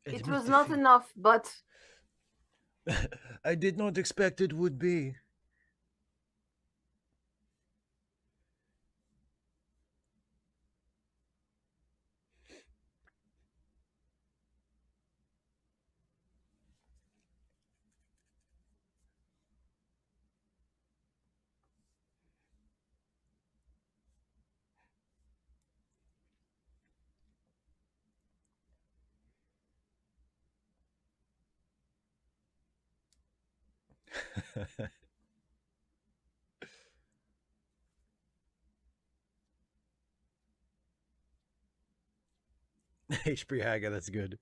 S2: It was not enough, but
S1: I did not expect it would be. HP Haga, that's good.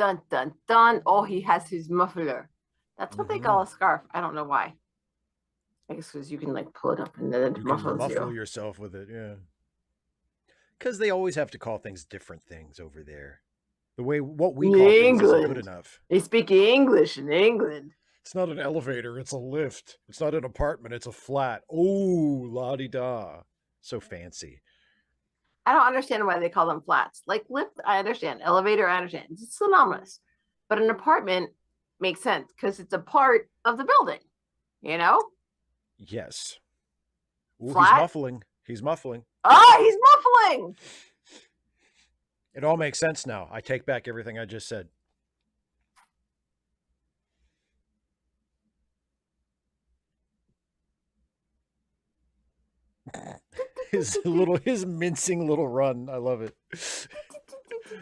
S2: dun dun dun. Oh, he has his muffler. That's what they call a scarf. I don't know why. I guess because you can like pull it up and then it
S1: You can
S2: muffles
S1: muffle
S2: you.
S1: yourself with it, yeah. Because they always have to call things different things over there. The way what we call things isn't good
S2: England.
S1: enough.
S2: They speak English in England.
S1: It's not an elevator, it's a lift. It's not an apartment, it's a flat. Oh, la di da. So fancy.
S2: I don't understand why they call them flats. Like lift, I understand. Elevator, I understand. It's synonymous. But an apartment makes sense because it's a part of the building, you know?
S1: Yes. Ooh, he's
S2: Flat.
S1: muffling. He's muffling.
S2: Ah, he's muffling.
S1: It all makes sense now. I take back everything I just said. His mincing little run. I love it.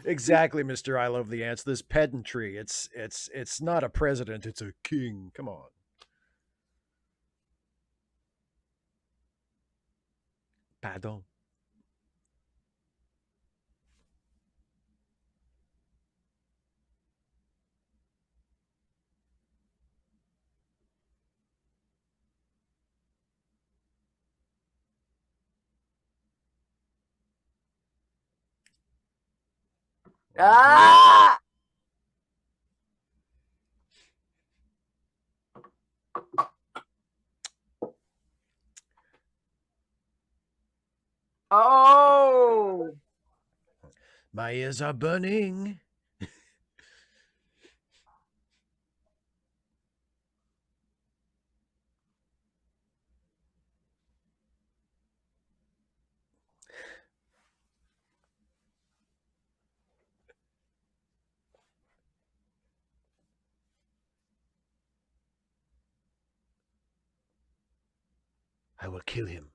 S1: Exactly, Mr. I love the ants. This pedantry. It's not a president, it's a king. Come on. Pardon.
S2: Ah! Oh!
S1: My ears are burning. I will kill him.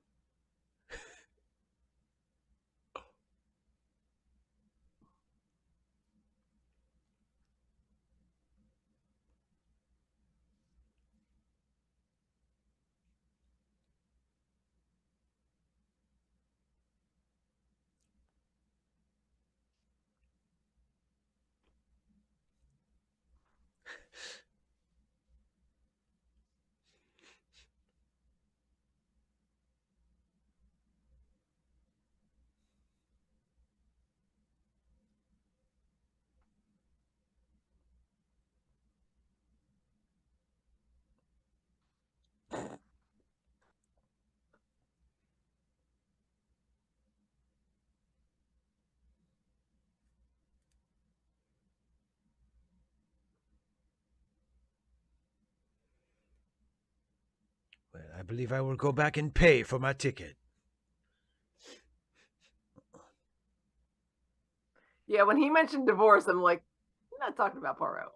S1: Well, I believe I will go back and pay for my ticket.
S2: Yeah, when he mentioned divorce, I'm like, I'm not talking about Poirot.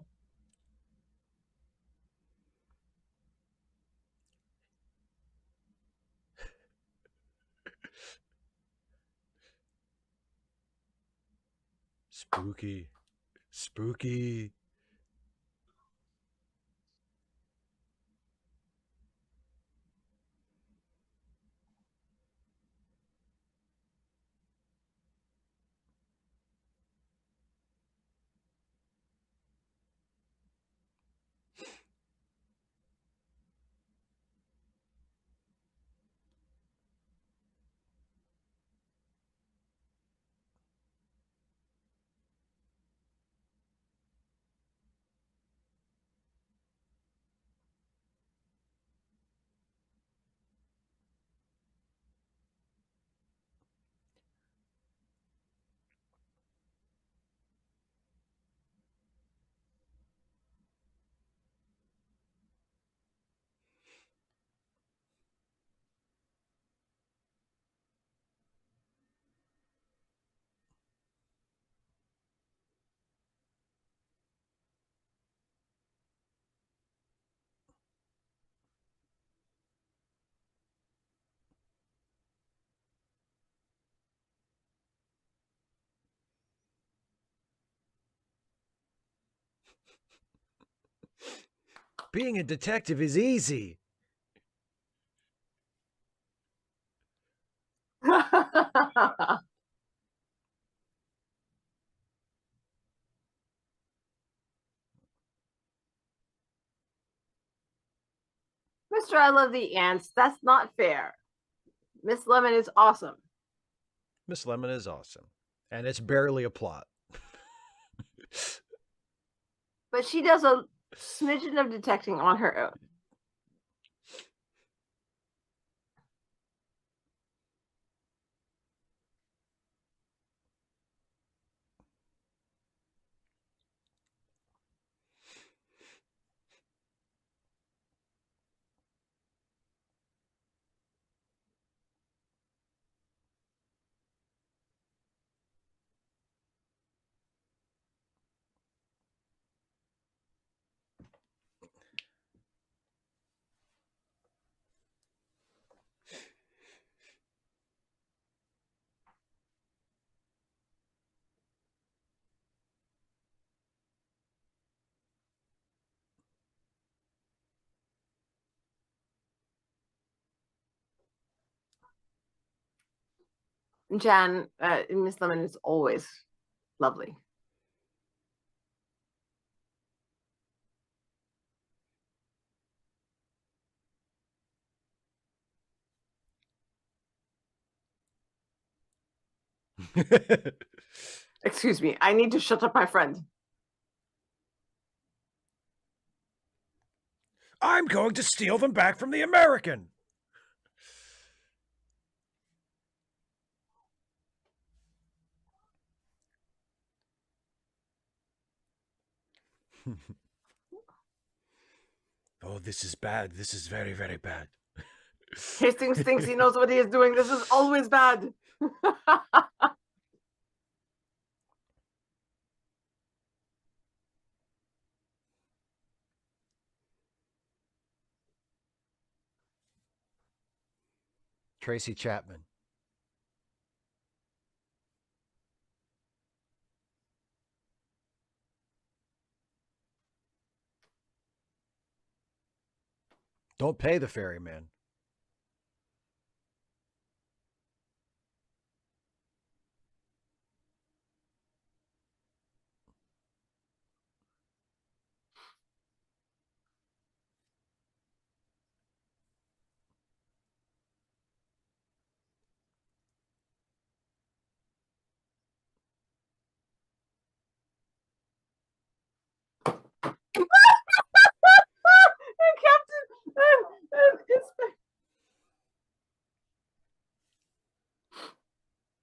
S1: Spooky. Spooky. Being a detective is easy.
S2: Mr. I love the ants. That's not fair. Miss Lemon is awesome.
S1: Miss Lemon is awesome. And it's barely a plot.
S2: But she does a smidgen of detecting on her own. Jan, Miss Lemon is always lovely. Excuse me, I need to shut up my friend.
S1: I'm going to steal them back from the American. Oh, this is bad. This is very, very bad.
S2: Hastings thinks he knows what he is doing. This is always bad.
S1: Tracy Chapman. Don't pay the ferryman.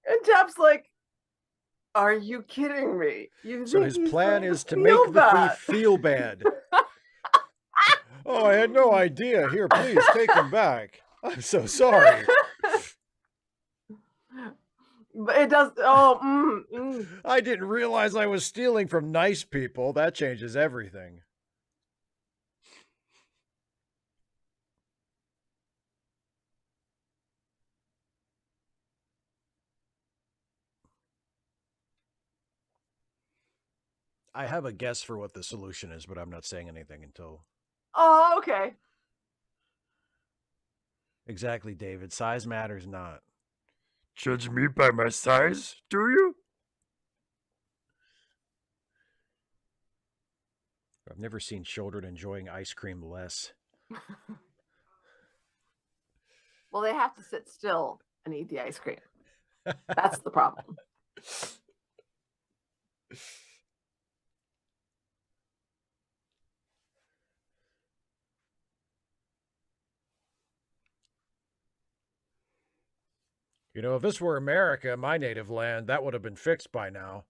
S2: And and Tap's like, are you kidding me? You
S1: So
S2: think
S1: his
S2: he's
S1: plan
S2: going to
S1: is to
S2: feel
S1: make the thief
S2: bad?
S1: feel bad. Oh, I had no idea. Here, please take them back. I'm so sorry.
S2: But it does. Oh,
S1: I didn't realize I was stealing from nice people. That changes everything. I have a guess for what the solution is, but I'm not saying anything until.
S2: Oh, okay.
S1: Exactly, David. Size matters not. Judge me by my size, do you? I've never seen children enjoying ice cream less.
S2: Well, they have to sit still and eat the ice cream. That's the problem.
S1: You know, if this were America, my native land, that would have been fixed by now.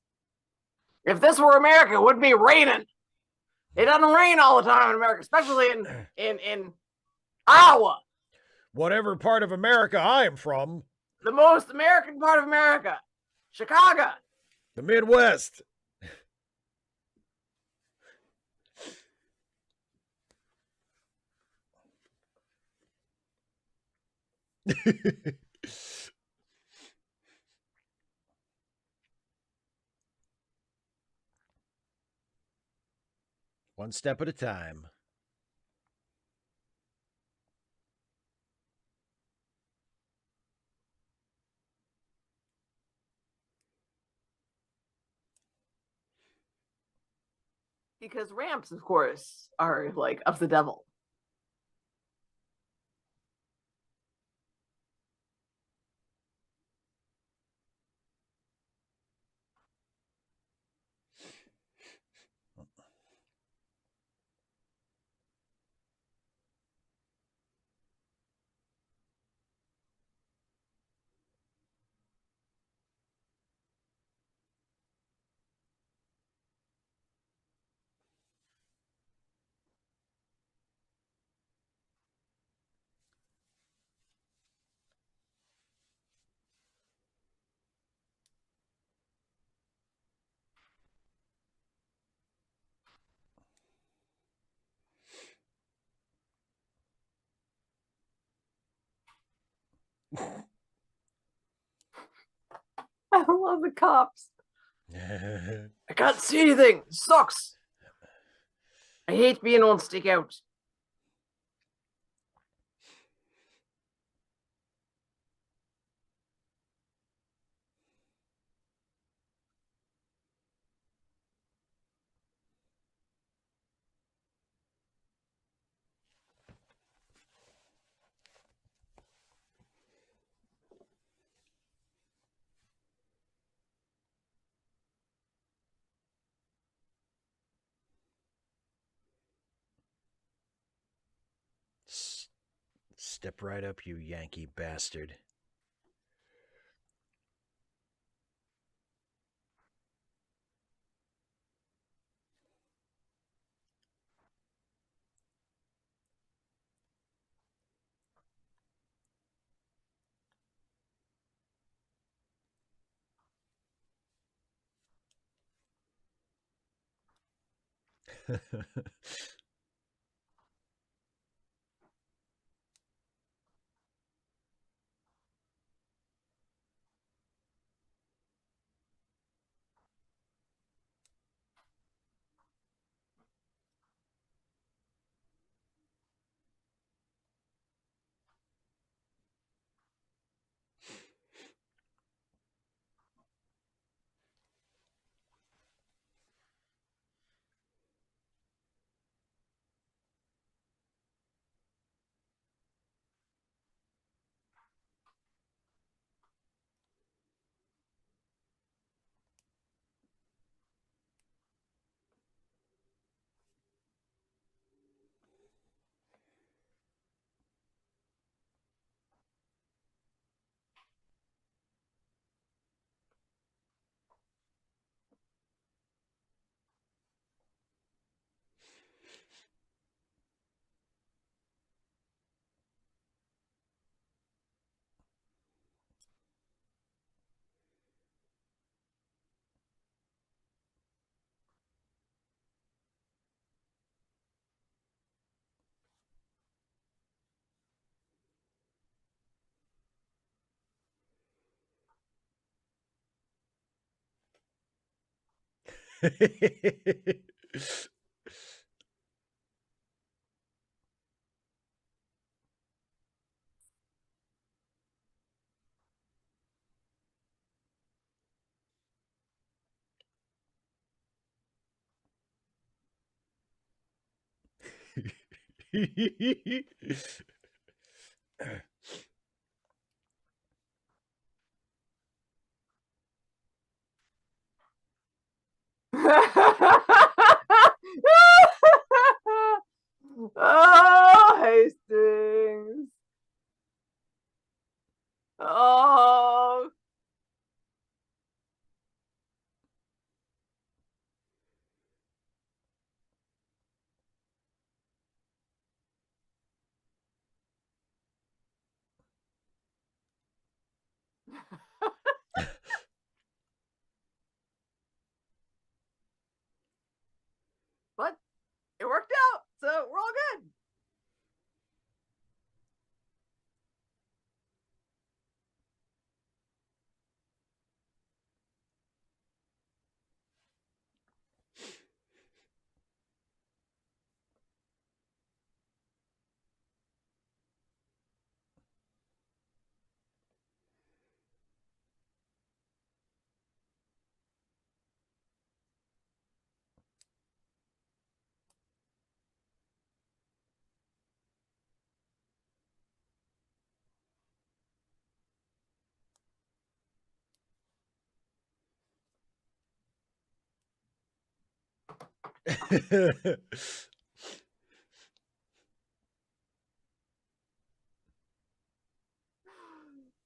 S2: If this were America, it wouldn't be raining. It doesn't rain all the time in America, especially in Iowa,
S1: Whatever part of America I am from,
S2: the most American part of America, Chicago.
S1: the Midwest. One step at a time.
S2: Because ramps, of course, are like of the devil. I love the cops. I can't see anything. It sucks. I hate being on stick out.
S1: Step right up, you Yankee bastard.
S2: Oh, Hastings. Oh. But it worked out, so we're all good.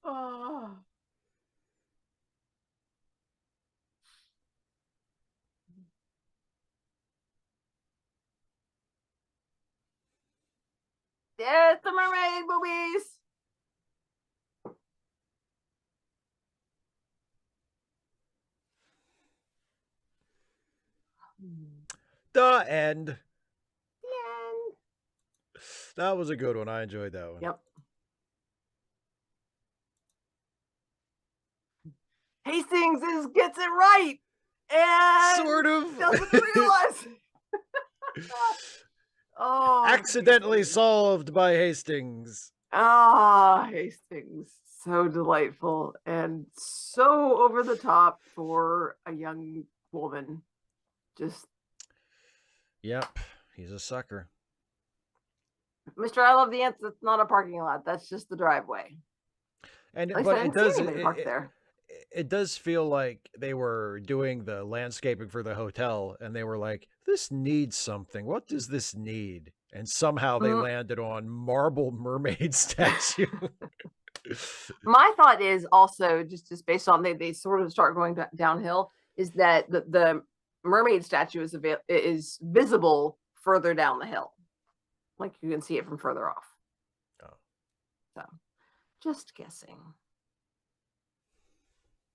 S2: Oh. It's the mermaid movies.
S1: The end.
S2: The end.
S1: That was a good one. I enjoyed that one.
S2: Yep. Hastings gets it right and
S1: Sort of.
S2: doesn't realize. Oh,
S1: Accidentally
S2: Hastings.
S1: solved by Hastings.
S2: Ah, Hastings. So delightful and so over the top for a young woman. Just,
S1: Yep, he's a sucker.
S2: Mr. I love the ants. That's not a parking lot. That's just the driveway.
S1: And
S2: At least
S1: but
S2: I
S1: it
S2: didn't see
S1: does
S2: anybody parked there.
S1: it does feel like they were doing the landscaping for the hotel and they were like, this needs something. What does this need? And somehow they landed on marble mermaid statue.
S2: My thought is also just based on they sort of start going downhill, is that the mermaid statue is visible further down the hill, like you can see it from further off.
S1: Oh.
S2: So, just guessing.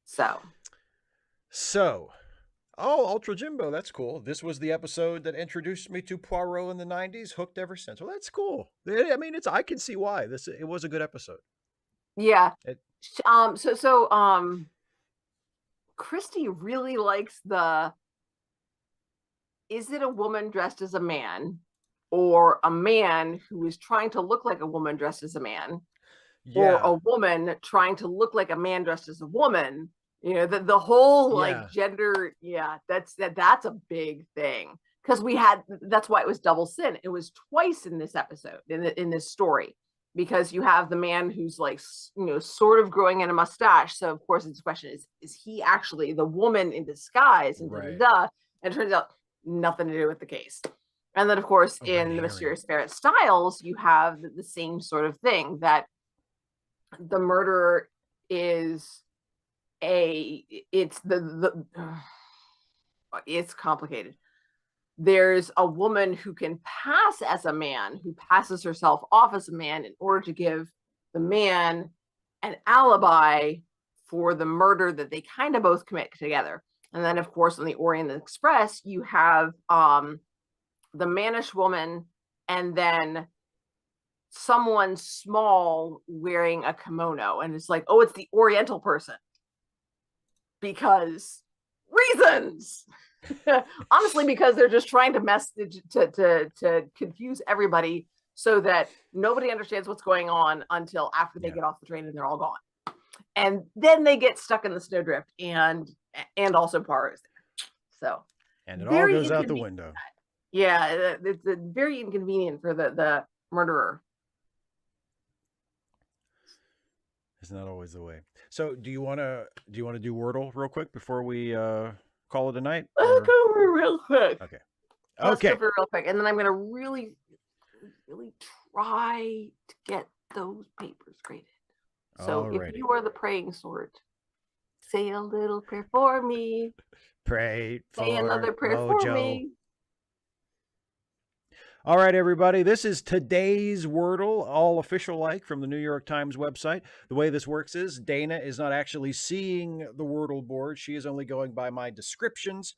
S2: So,
S1: oh, Ultra Jimbo, that's cool. This was the episode that introduced me to Poirot in the 90s, hooked ever since. Well, that's cool. I mean, I can see why. It was a good episode.
S2: Yeah. Christie really likes is it a woman dressed as a man, or a man who is trying to look like a woman dressed as a man, or a woman trying to look like a man dressed as a woman? You know, the whole like gender. Yeah, that's a big thing, because that's why it was double sin. It was twice in this episode, in this story, because you have the man who's like, you know, sort of growing in a mustache. So of course, it's a question: is he actually the woman in disguise? And and it turns out nothing to do with the case. And then of course, in the Mysterious Ferret Styles, you have the same sort of thing, that the murderer is it's complicated. There's a woman who can pass as a man, who passes herself off as a man in order to give the man an alibi for the murder that they kind of both commit together. And then, of course, on the Orient Express, you have the mannish woman, and then someone small wearing a kimono. And it's like, oh, it's the Oriental person. Because reasons. Honestly, because they're just trying to confuse everybody, so that nobody understands what's going on until after they get off the train and they're all gone. And then they get stuck in the snowdrift, and also Poirot is there. So,
S1: and it all goes out the window.
S2: Yeah, it's very inconvenient for the murderer.
S1: Isn't that always the way? So, do you want to do Wordle real quick before we call it a night?
S2: Let's go over real quick.
S1: Okay.
S2: Let's go over real quick, and then I'm gonna really, really try to get those papers graded. So, if you are the praying sort, say a little prayer for me.
S1: Pray for
S2: Say another prayer for me.
S1: All right, everybody. This is today's Wordle, all official like, from the New York Times website. The way this works is Dana is not actually seeing the Wordle board. She is only going by my descriptions.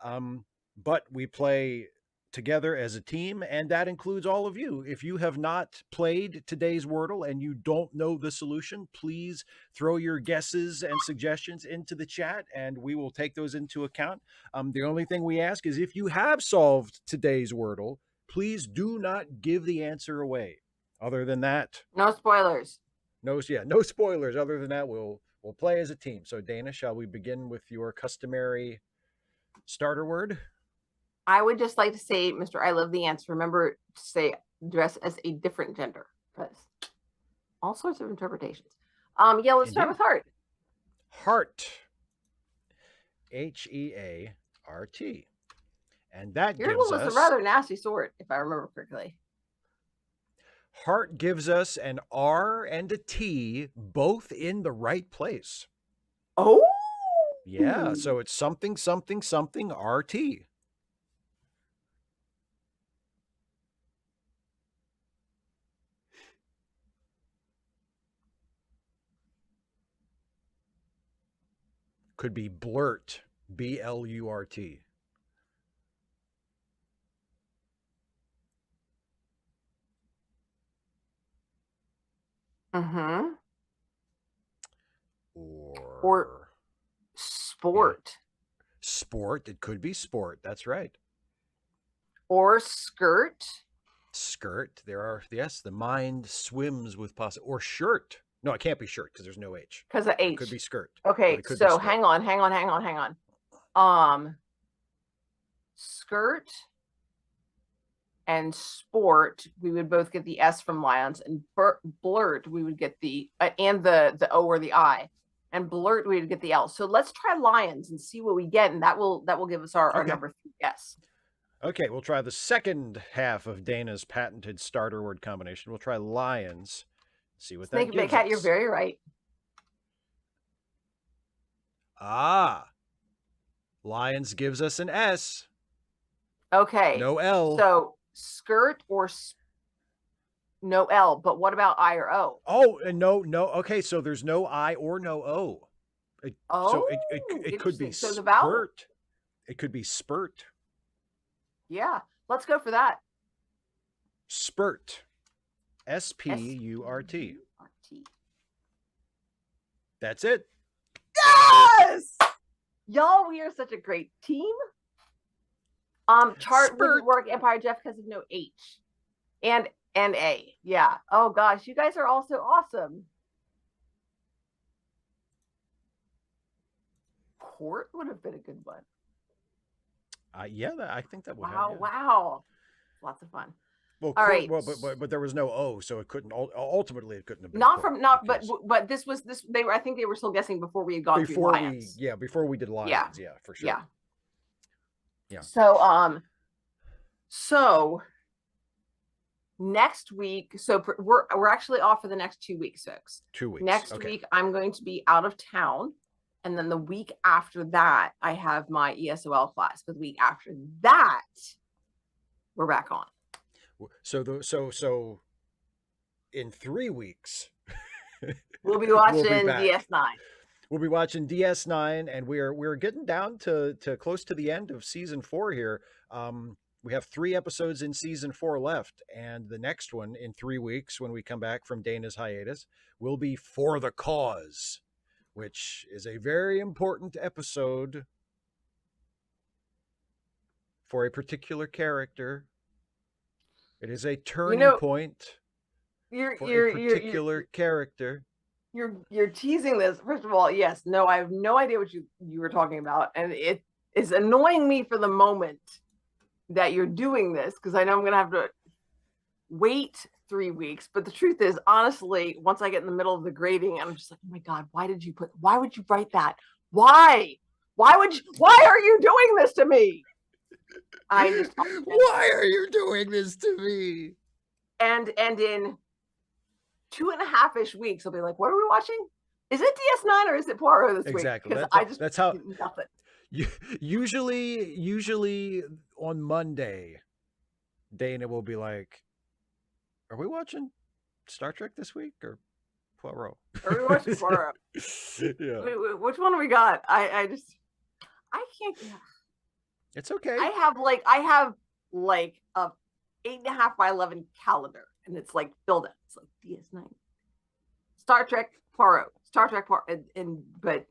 S1: But we play together as a team, and that includes all of you. If you have not played today's Wordle and you don't know the solution, please throw your guesses and suggestions into the chat, and we will take those into account. The only thing we ask is, if you have solved today's Wordle, please do not give the answer away. Other than that,
S2: no spoilers.
S1: No spoilers. Other than that, we'll play as a team. So, Dana, shall we begin with your customary starter word?
S2: I would just like to say, Mr. I love the answer. Remember to say dress as a different gender, because all sorts of interpretations. Yeah, let's start with heart.
S1: Heart. H-E-A-R-T. And that gives us...
S2: was a rather nasty sort, if I remember correctly.
S1: Heart gives us an R and a T, both in the right place.
S2: Oh!
S1: Yeah, so it's something, something, something, R-T. Could be blurt, B-L-U-R-T.
S2: Mm-hmm.
S1: Or
S2: sport.
S1: Yeah. Sport. It could be sport. That's right.
S2: Or skirt.
S1: Skirt. There are, yes, the mind swims with possible. Or shirt. No, it can't be shirt because there's no H.
S2: Because of H.
S1: It could be skirt.
S2: Okay, so hang on. Skirt and sport, we would both get the S from lions, and blurt, we would get the and the O or the I, and blurt, we would get the L. So let's try lions and see what we get, and that will give us our number 3 guess.
S1: Okay, we'll try the second half of Dana's patented starter word combination. We'll try lions. See what
S2: Snake
S1: that
S2: and big
S1: gives
S2: cat,
S1: us.
S2: you're very right.
S1: Ah, lions gives us an S.
S2: Okay.
S1: No L.
S2: So skirt or no L, but what about I or O?
S1: Oh, and no. Okay, so there's no I or no O. So
S2: Oh,
S1: it could be
S2: interesting. So the vowel.
S1: spurt. It could be spurt.
S2: Yeah, let's go for that.
S1: Spurt. SPURT. That's it.
S2: Yes! Y'all, we are such a great team. Chart wouldn't work Empire Jeff because of no H. And A. Yeah. Oh gosh, you guys are also awesome. Court would have been a good one.
S1: Yeah, I think that would.
S2: Wow,
S1: have, yeah.
S2: Wow. Lots of fun.
S1: Well,
S2: all right.
S1: Well, but there was no O, so it couldn't. Ultimately, it couldn't have been.
S2: But this was this. They were. I think they were still guessing before we had gone through lions.
S1: Before we did lions. Yeah, for sure.
S2: Yeah. So next week. So we're actually off for the next 2 weeks, folks.
S1: 2 weeks.
S2: Next week, I'm going to be out of town. And then the week after that, I have my ESOL class. But the week after that, we're back on.
S1: So in 3 weeks,
S2: we'll be watching DS9.
S1: We'll be watching DS9, and we're getting down to close to the end of season 4 here. We have 3 episodes in season 4 left, and the next one in 3 weeks, when we come back from Dana's hiatus, will be For the Cause, which is a very important episode for a particular character. It is a turning point for a particular character.
S2: You're teasing this. First of all, yes, no, I have no idea what you were talking about, and it is annoying me for the moment that you're doing this, because I know I'm going to have to wait 3 weeks. But the truth is, honestly, once I get in the middle of the grading, I'm just like, oh my God, why would you write that? Why are you doing this to me?
S1: Why are you doing this to me?
S2: And in 2.5-ish weeks, I'll be like, what are we watching? Is it DS9 or is it Poirot this week?
S1: Exactly. That's how nothing. Usually on Monday, Dana will be like, are we watching Star Trek this week or Poirot?
S2: Are we watching Poirot?
S1: Yeah.
S2: Which one do we got? I can't.
S1: It's okay.
S2: I have like a 8.5 by 11 calendar, and it's like filled up. It's like DS9, Star Trek, Poirot, but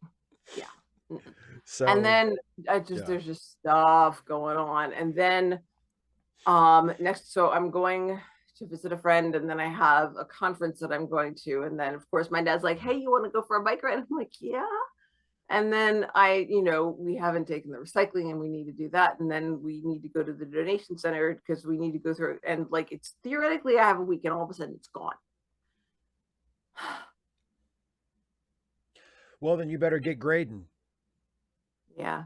S2: yeah. So, and then there's just stuff going on, and then next, so I'm going to visit a friend, and then I have a conference that I'm going to, and then of course my dad's like, hey, you want to go for a bike ride? I'm like, yeah. And then we haven't taken the recycling, and we need to do that. And then we need to go to the donation center because we need to go through. And it's theoretically, I have a week, and all of a sudden it's gone.
S1: Well, then you better get grading.
S2: Yeah.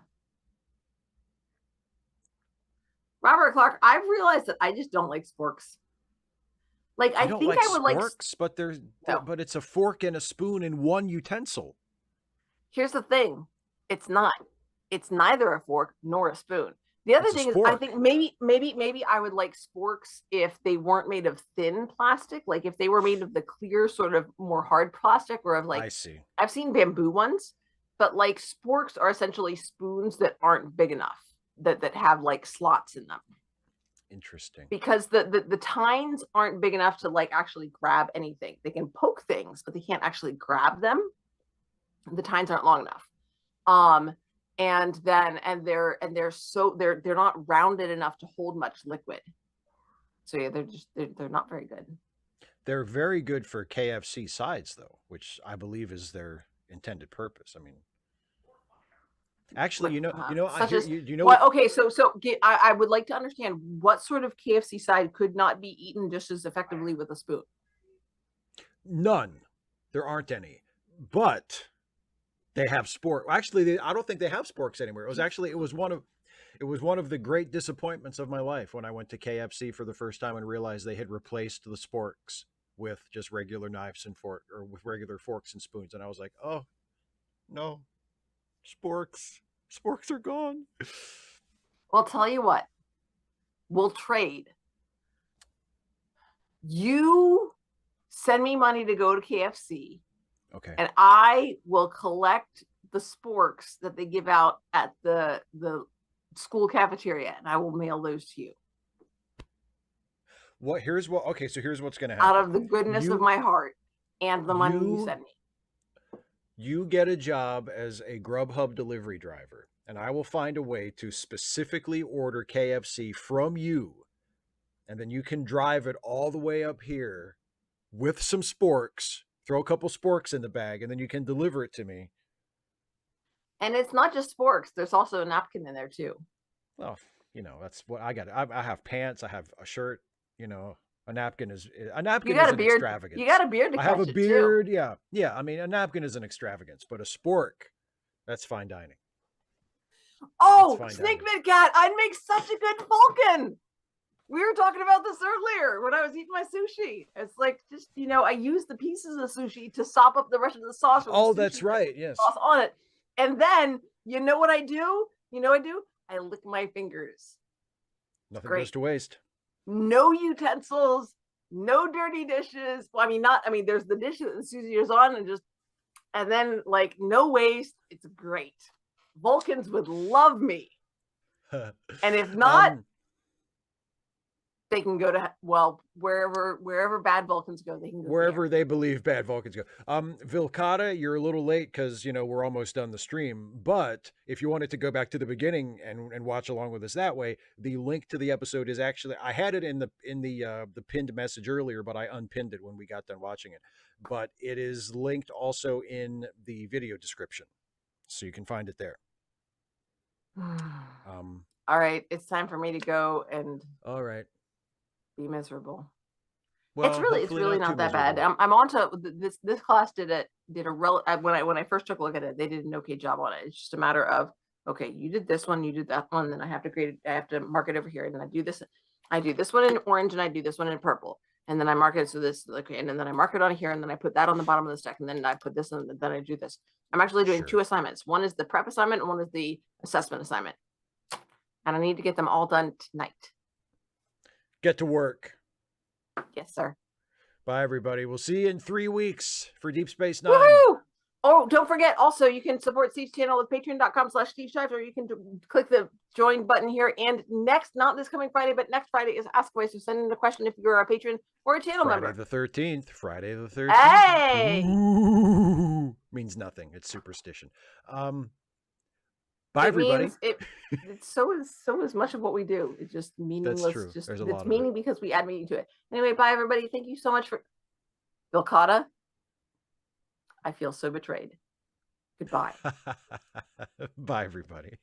S2: Robert Clark, I've realized that I just don't like sporks. I think I would like sporks,
S1: but it's a fork and a spoon in one utensil.
S2: Here's the thing. It's not. It's neither a fork nor a spoon. The other thing is, I think maybe I would like sporks if they weren't made of thin plastic. Like if they were made of the clear, sort of more hard plastic, or I see. I've seen bamboo ones, but sporks are essentially spoons that aren't big enough, that have slots in them.
S1: Interesting.
S2: Because the tines aren't big enough to actually grab anything. They can poke things, but they can't actually grab them. The tines aren't long enough. And they're not rounded enough to hold much liquid. So yeah, they're not very good.
S1: They're very good for KFC sides though, which I believe is their intended purpose. I mean, actually,
S2: okay, so I would like to understand what sort of KFC side could not be eaten just as effectively with a spoon.
S1: None. There aren't any. But they have spork. Actually, I don't think they have sporks anymore. It was It was one of the great disappointments of my life when I went to KFC for the first time and realized they had replaced the sporks with just regular knives and fork or with regular forks and spoons. And I was like, oh no, sporks. Sporks are gone.
S2: Well, I'll tell you what, we'll trade. You send me money to go to KFC.
S1: Okay.
S2: And I will collect the sporks that they give out at the school cafeteria, and I will mail those to you.
S1: Okay, so here's what's gonna happen.
S2: Out of the goodness of my heart and the money you send me.
S1: You get a job as a Grubhub delivery driver, and I will find a way to specifically order KFC from you, and then you can drive it all the way up here with some sporks, throw a couple sporks in the bag, and then you can deliver it to me.
S2: And it's not just sporks. There's also a napkin in there too.
S1: Well, you know, that's what I got. I have pants. I have a shirt. You know, a napkin is an extravagance.
S2: You got a beard to catch it,
S1: I have a beard.
S2: Too.
S1: Yeah. Yeah. I mean, a napkin is an extravagance, but a spork, that's fine dining.
S2: Oh, Snake Mid Cat, I'd make such a good Vulcan. We were talking about this earlier when I was eating my sushi. It's like, just, you know, I use the pieces of sushi to sop up the rest of the sauce.
S1: Oh, that's right. Yes.
S2: Sauce on it. And then, you know what I do? I lick my fingers.
S1: Nothing goes to waste.
S2: No utensils, no dirty dishes. Well, there's the dish that the sushi is on and then like no waste. It's great. Vulcans would love me. And if not, they can go to, wherever bad Vulcans go, they can go
S1: wherever they believe bad Vulcans go. Vilcata, you're a little late because, you know, we're almost done the stream. But if you wanted to go back to the beginning and watch along with us that way, the link to the episode is actually, I had it in the pinned message earlier, but I unpinned it when we got done watching it. But it is linked also in the video description, so you can find it there.
S2: All right, it's time for me to go and.
S1: All right.
S2: Be miserable.
S1: Well,
S2: it's really not that bad. I'm on to this class did a when I first took a look at it, they did an okay job on it. It's just a matter of, okay, you did this one, you did that one, then I have to mark it over here, and then I do this one in orange, and I do this one in purple, and then I mark it so this, okay, and then I mark it on here, and then I put that on the bottom of the stack, and then I put this, and then I do this. I'm actually doing two assignments. One is the prep assignment, and one is the assessment assignment, and I need to get them all done tonight.
S1: Get to work.
S2: Yes, sir.
S1: Bye, everybody. We'll see you in 3 weeks for Deep Space Nine.
S2: Woohoo! Oh, don't forget, also, you can support Steve's channel with patreon.com/SteveShives, or you can click the join button here. And not this coming Friday, but next Friday is Ask Away. So send in a question if you're a patron or a channel member.
S1: Friday the 13th.
S2: Hey!
S1: Ooh, means nothing. It's superstition. Bye, everybody.
S2: It's so is much of what we do. It's just meaningless.
S1: That's true.
S2: It's meaning because we add meaning to it. Anyway, bye, everybody. Thank you so much for Vilcata. I feel so betrayed. Goodbye.
S1: Bye, everybody.